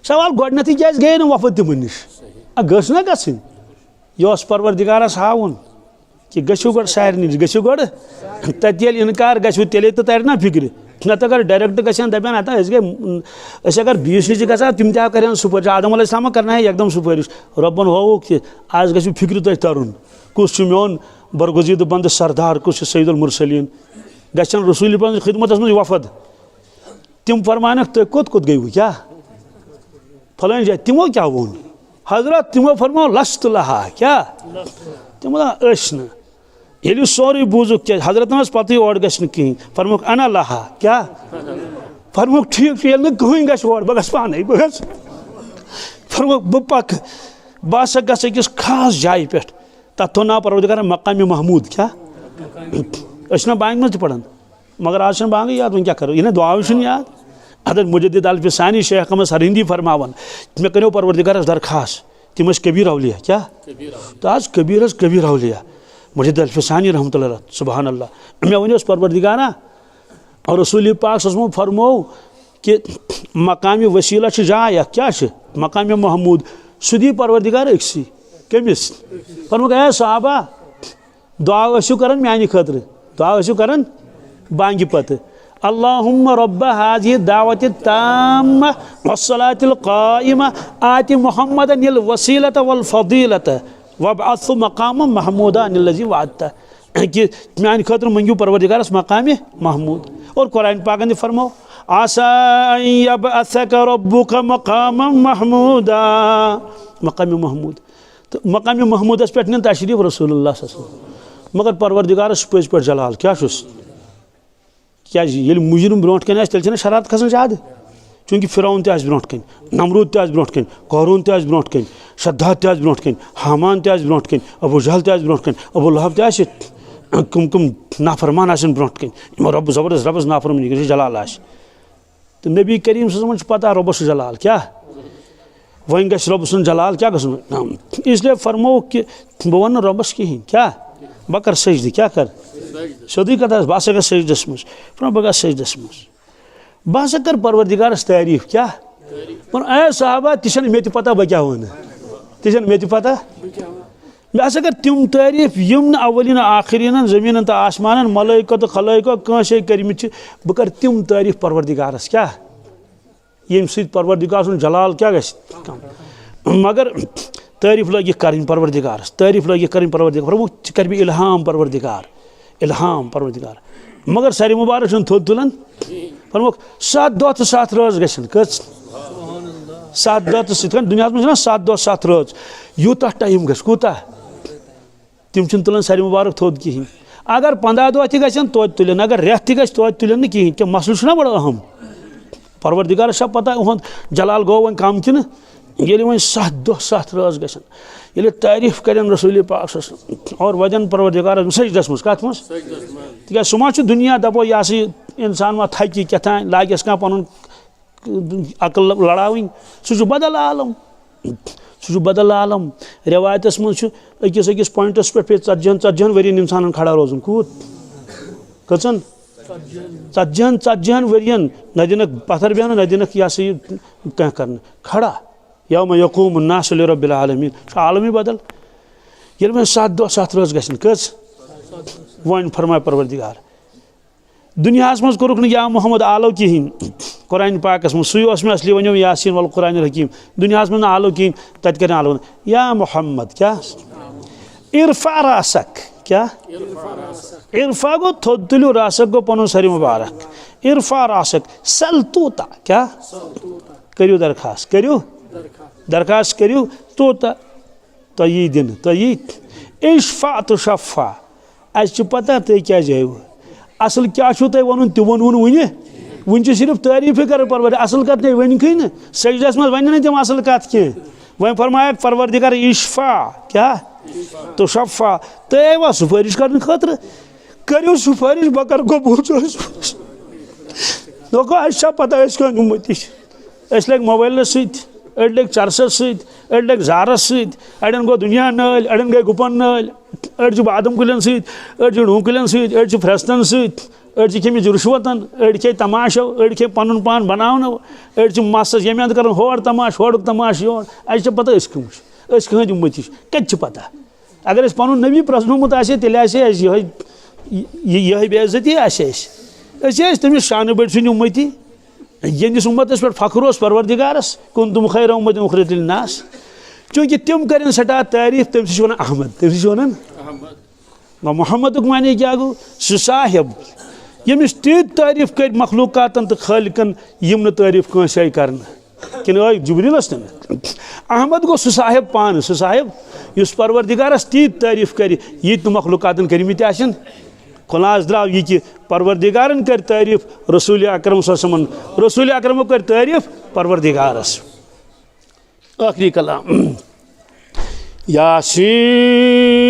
सवाल गोडनथी क्या गए ना वफद तम नश गस ना गन यह परवरदिगारस हावन कि गो गो सारे नश गो गो तत इनकार गो तेल तो तर ना फिक्र नत अगर डायरेक्ट गन दपान अगर बीस नश ग तम तन सुपारिश आदम अलैहिस्सलाम करना है एकदम सुपारिश रब्बन होवुक कि आज गो फिक्र तुम तरन कुछ मोन बरगुजीद बंद सरदार कुछ सईदुल मुरसलीन गन रसूल खिदमत मज वफद तम फरमान तुम कोत गई क्या फलान जाए तमो क्या वोन हजरत तमो फरमो लस्त लहा क्या तम न ये सोरे बूजुक क्या हजरत पत और गि कहीं फरमुक अना लहा क्या फरमुक ठीक ये कहीं गौर बह पान बह फरमुक बह पक बह सा गस खास जाय पे तथ थो नाव परवरदिगार मकाम महमूद क्या ना बांग मज पढ़ान मगर आज बांग याद वो क्या करो यह दुआ याद अदर मुजद्दिद अल्फसानी शेख अहमद सरहिंदी फरमावन मे करो परवरदिगारस दरखास्त तम कबीर अवलिया क्या तो आज कबीर अवलिया मुजद्दिद अल्फसानी रहमतुल्लाह सुबहान अल्लाह मे वन परवरदिगारा और रसूल पाक फरमो कि मकाम वसीला जाय क्या मकाम महमूद सह दी परवरदिगार अक्सी कमिस फरमुक ए सहाबा दुआ कर मानि खतर दुआ कर बांगि पत अल्लाहुम्मा रब्ब हाज़िहि दावति ताम्मा वस्सलातिल क़ाइमा आति मुहम्मदनिल वसीलत वल फदीलत वबअसहु मक़ामम महमूदा अल्लज़ी वअदता कि मानि खतर मंगियो परवरदिगारस मकाम महमूद। और कुरान पाक ने फरमाओ आसा अन यबअसक रब्बुक मक़ामम महमूदा मकाम महमूद तो मकाम महमूदस पे नीन तशरीफ रसूलुल्लाह सल्लल्लाहु अलैहि वसल्लम मगर परवरदिगारस पज पे जलाल क्या क्या ये मुजरिम ब्रोट कन तेल शरारत खसान ज्यादा चूंकि फिरौन तज ब्रोट कन नमरूद तज ब्रोट कन कौरून तज ब्रोट कन शद्दाद तज ब्रोट कन हामान तज ब्रोट कन अबू जहल तज ब्रोट कन अबू लहब तज कम नाफरमान आसन ब्रोट कन रब जबरदस्त रबस नाफरमानी जलाल आस तो नबी करीम सल्लल्लाहु अलैहि वसल्लम पता रबस जलाल क्या वन गस रब सुन जलाल क्या गस इसलिए फरमो कि बह वन रबस कहें क्या बह कर सजद क्या कर सोदी कथा बह सा सजदस मज बह ग सजदस मज बह सा कर परवरदिगारस तारीफ क्या ए साहबा ती मे पता बह क्या वन ती मे पता मे हसा कर तम तारीफ यम अवलिन आखिरीन जमीन तो आसमान मलाइको तो खलाइको कंसे कर्म बह कर तम तारीफ परवरदिगारस क्या ये परवरदिगार सुन जलाल क्या गम मगर तारीफ लगे कर परवरदिगारस तारीफ लगे कर परवरदिगार कर इल्हाम परवरदिगार मगर सारे मुबारक थोद तुलान फरमुक 7 दह तो 7 राज गन कस 7 दह तो सत दुनिया में 7 दह 7 राज यूत टाइम गूता तम तुलान सारे मुबारक थोद कहें अगर 15 दह तन तोत तुलन अगर रेत तक तोत तुलन कहें क्या मसल बड़ा अहम परवरदिगार पता उहद जलाल गो वन कम कि ये वो 7 दह 7 राज गन ये तारीफ करें रसूल पाक और वजन परवरदिगार सजदस मज कत मज क्या सुमा दुनिया दपो यह इंसान मा थकी क्या लागस कह पन अकल लड़ावन सह बदल आलम रिवायतस मज अकिस अकिस पॉइंटस पे 40 वरियन इंसान खड़ा रोजन कूत कचन 40 वरियन न दिनक पत्थर बेहन न दिनक यह कह कर खड़ा यौम यक़ूमु अन्नासु लिरब्बिल आलमीन आलमी बदल ये 7 दह 7 राज गन कस वन फरमाय परवरदिगार दुनिया मज कोरुक या मोहम्मद आलो कहें कुरान पाकस मज सुई में असली वनो यासीन वल कुरान हकीम दुनिया मज आलो कहें तत कर आलो या मोहम्मद क्या इरफा रासक क्या इरफा गो थोद तुलु रासक गो पन सर मुबारक इरफा रासक सल तूता क्या करियो दरखास्त करियो तूता तो यी दिन तो यी इशफा तो शफा अस पता तुम क्या जाइव असल क्या तुम वन तह वोन वन सिर्फ तारीफ कर परवर असल कत नहीं वनिक न सजदस मज वन तम असल कत कह वह फरमाया परवरदिगार इशफा क्या तो शफा तह सुफारिश कर खतर करो सुफारिश बह कर कबूल दोको अच्छा पता उम्मती लग मोबाइल अड़ लग चरसस अड़ लग जारस अड़न गो दुनिया नल अड़न गई गुपन नल अड़ बादम कुलन अड़ डूं कुलन अड़ फ्रेस्तन अड़ खमिज रुशवतन अड़ खे तमाशो अड़ खे पन पान बनावनो अड़ मस ये कर होर तमाश होड़ तमाश योर अस पता कहद उम्मती कत पता अगर पन नबी प्रश्नोमुत तेल यह बेइज्जती तमिस शान बड़ सुन उम्मती यस उम्मतस पे फख्र परवरदिगारस कुंतुम खैर उम्मत उखरिजत लिन्नास चूँकि तम कर सटा तारीफ तम वन अहमद तम वन मोहम्मद माने क्या गो सह साहिब यमिस तीत तारीफ कर मखलूकातन तो खालिकन यम न तारीफ कंस आई कर कि जुबरीलस न अहमद गो सह साहिब पान सह साहिब इस परवरदिगारस तीत तारीफ कर ये मखलूकातन करमित आसन खुलास द्राव यह कि परवरदिगारन कर तारीफ रसूल अकरम सल्लल्लाहु अलैहि वसल्लम रसूल अकरम कर तारीफ परवरदिगारस आखिरी कलाम यासीन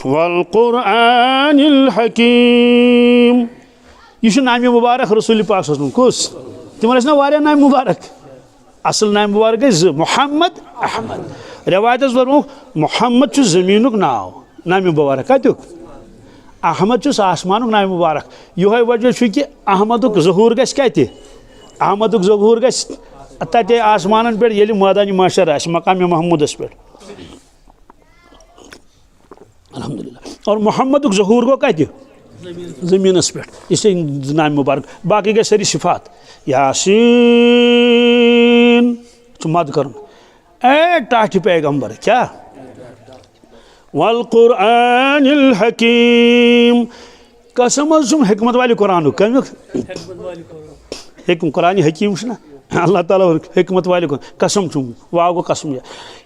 वल कुरआनिल हकीम यह नाम मुबारक रसूल पाक सल्लल्लाहु अलैहि वसल्लम कुस तिमन ना वारिया नाम मुबारक असल नाम मुबारक गई मोहम्मद अहमद रवायत वर्मो मोहम्मद जमीनुक नाम मुबारक कत्युक अहमद आसमानुक नाम मुबारक यह वजह कि अहमदुक ज़हूर गस कत अहमदुक ज़हूर गस तते आसमान पे ये मैदान महशर आस मकाम महमूदस पे अल्हम्दुलिल्लाह और मोहम्मदुक ज़हूर गो कत ज़मीनस पे इससे नाम मुबारक बाकी गए सारी सिफात यासीन मद कर ए टाठ पैगंबर क्या वल कुरआनिल हकीम कसम हिकमत वाले कुरान कमिक हिकम कुरान हकीम ना अल्लाह ताला हिकमत वाले कसम वाव गो कसम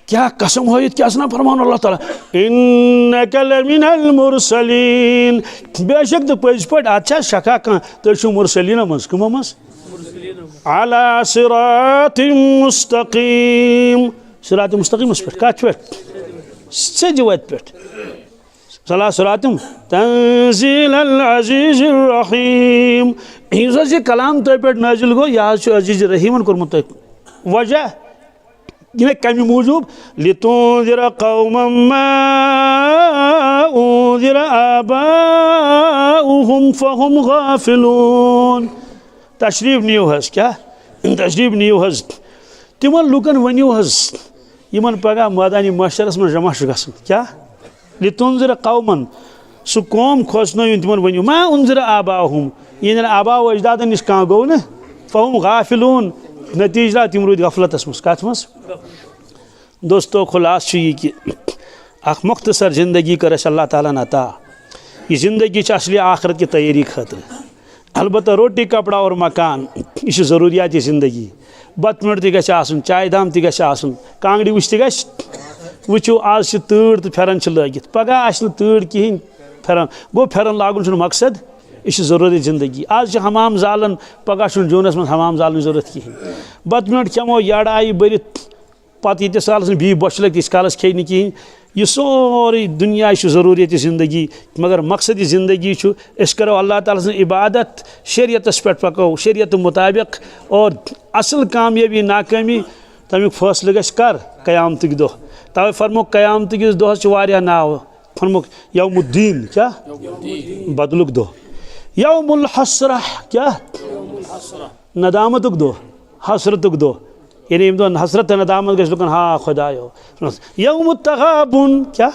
क्या कसम हो क्या ना फरमान अल्लाह ताला इन्नका लमिनल मुरसलीन बेशक तो पज पट अच्छा शका कह तो मुरसलीन मज कमो मज अला सिरातिम मुस्तकीम सिरात मुस्तकीम पे कत पे सज वत पे सला सलातुम तंजील अजीज रहीम यह कलाम तय पे नाजिल गो यह अजीज रहीमन कोरमुत वजह यह कमी मूजूब लितुंज़िर कौमम मा उंज़िर आबाउहुम फहुम गाफिलून तशरीफ नियो हज क्या तशरीफ नियो हज तिमन लुकन वनियो हज यमन पगह मैदानी महशरस में जमा गसन क्या लितुंज़िर कौमन सह कौम खोसन तिमन वनियो मा उंज़िर आबाउहुम ये आबा अजदादन निश कह गो न फहुम गाफिलून नतीजा तिम रूद गफलतस मज कत मज दोस्तों खुलास यह कि अख मुख्तसर जिंदगी कर अल्लाह ताला अता यह जिंदगी असली आखरत की तैयारी खतर अलबत्ता रोटी कपड़ा और मकान यह ज़रूरियात जिंदगी बत मिनट तक चाय दाम तक कांगड़ी वुच वो आज तड़ तो फेरन लगित पगह आ तड़ कहें फेरन गो फेरन लागुन मकसद यह ज़रूरी जिंदगी आज हमाम जालन पगह जूनस में हमाम जालन जरूरत कहें बत मिनट खमो यड़ आई बरित पत ये सालस बी बोश लग कालस खे कहें यह सोरी दुनिया ज़रूरियत जिंदगी मगर मकसद जिंदगी करो अल्लाह ताला सं इबादत शरीयतस पे पको शरीयत मुताबिक और असल कामयाबी नाकामी तमिक फैसले गस कर क़यामतक दो तवे फरमो क़यामतक दोहस नाव फरमो यौमुद्दीन क्या बदलुक दो यौमुल हसरा क्या नदामतुक दो हसरतुक दो यानी यम दोन हसरत नदामत गस लुकन हाँ खुदायो यौमुत तगाबुन क्या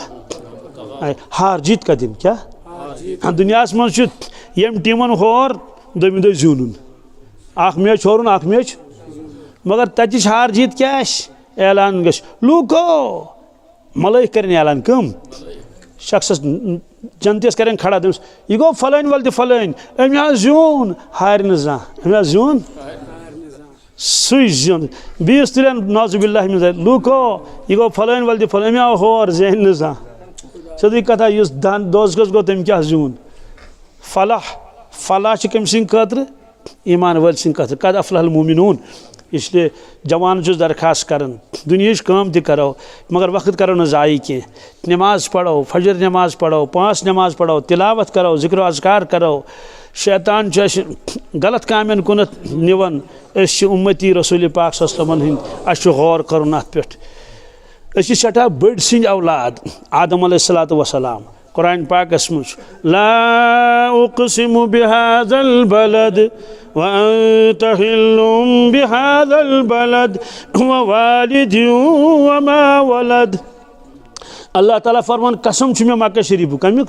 हार जीत का दिन क्या दुनिया मज यम टीमन होर दोमी दो जून अख मैच होरुन अख मैच मगर तच हार जीत क्या ऐलान गश लूको मलक कर ऐलान कम शख्स जनतस करें खड़ा दस यह गो फलान वल फलान अमे जून हार ना अमे जून सुन बीस तुलन नाजुबिल्लाह लूको यह गो फलान वल फलान अमे होर जहन ना सोदी कथा इस दोस गो तम क्या जून फलाह फलाह कम सिंह खतर ईमान वल सिंह खतर कद अफलहल मोमिनून इसलिए जवान दरखास्त कर दुनिया काम करो मगर वक्त करो न ज़ाई की नमाज पढ़ो फजर नमाज पढ़ो 5 नमाज पढ़ो तिलावत करो जिक्र अज़कार करो शैतान गलत कामन कुन निवन उम्मती रसूल पाक सल्लल्लाहु अलैहि वसल्लम अस गौर कर अत पे सठा बड़ सिंह औलाद आदम अलैहिस्सलातु वस्सलाम कुरान पाकस मज ला उक़सिमु बिहाज़ल बलद व अंता हिल्लुम बिहाज़ल बलद व वालिदिन व मा वलद। अल्लाह ताला फरमान कसम छु मे मक्का शरीफ कमिक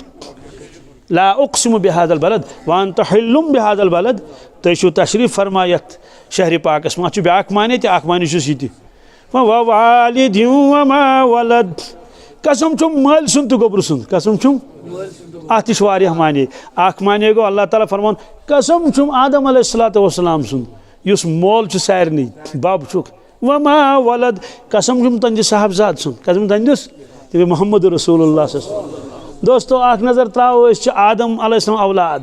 ला उक़सिमु बिहाज़ल बलद व अंता हिल्लुम बिहाज़ल बलद तशु तशरीफ फरमायत शहर पाकस मज ब्याक माने ते आख माने छु व वालिदिन व मा वलद कसम छु मल सुन तो गोबर सुन कसम छु आतिश वारिया माने गो अल्लाह ताला फरमान कसम छु आदम अलैहिस्सलातु वस्सलाम सुन युस मोल छु सारनी बाब छु व मा वलद कसम छु तंज साहबजाद सुन कसम तंजस ते मोहम्मद रसूलुल्लाह सल्लल्लाहु अलैहि वसल्लम। दोस्तों आख नजर त्राओ आदम अलैहिस्सलाम औलाद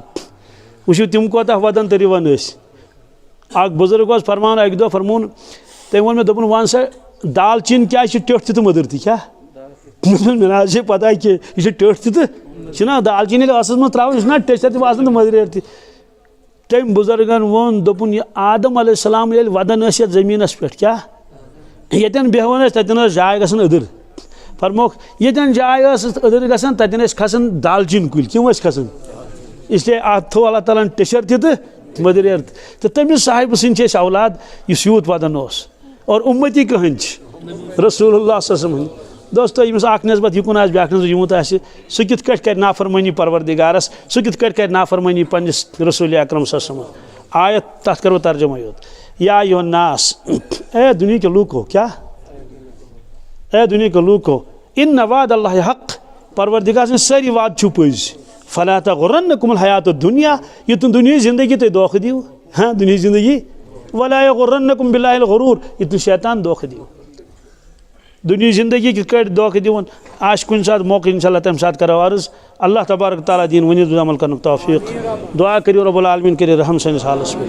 वुशु तिम कोता वदन तरिवन आख बुजुर्ग फरमान एक दो फरमून तम वो मे दोपन वन सा दालचीन क्या टेठ तो मदर ती क्या मे पता कि यह टेठ तो दालचीन मज त्रा टेचर तो मदर तम बुजुर्गन वोन दोपन आदम अलैहिस्सलाम ये वदन जमीन पे क्या यन बेहवन तन जाय गसन अदर फरमोख यन जाय अदर गसन तन खसन दालचीन कुल क्यों खसन इसलिए अत थो अल्लाह ताला टेचर तो मदर तो तमिस साहिब सिंह औलाद इस यूत वदन और उम्मती कहन रसूलुल्लाह सल्लल्लाहु अलैहि वसल्लम। दोस्तों यमिस अख नस्बत युकुन आज ब्याक नस्बत यूत सह कित कर नाफरमानी परवरदिगारस सह कित कर नाफरमानी पन्निस रसूल अकरम सल्लल्लाहु अलैहि वसल्लम। आयत तथ करो तर्जुमा योत या युन्नास ए दुनिया के लूको क्या ए दुनिया के लूको इन वाद अल्लाह हक परवरदिगार सं सारी वाद छु पज फला तगुरन्नकुमुल हयातुद दुनिया ये तुम दुनिया जिंदगी तो धोखा दियो हाँ दुनिया जिंदगी वला यगुरन्नकुम बिल्लाहिल गुरूर ये तुम शैतान धोखा दियो दुनिया जिंदगी कित धोखा दिवन आज कुन सात मौके इंशाल्लाह तम सात करो अर्ज अल्लाह तबारक तआला दीन वनी अमल करने तौफीक दुआ करियो रब्बुल आलमीन करे रहम सनिस हालस पे।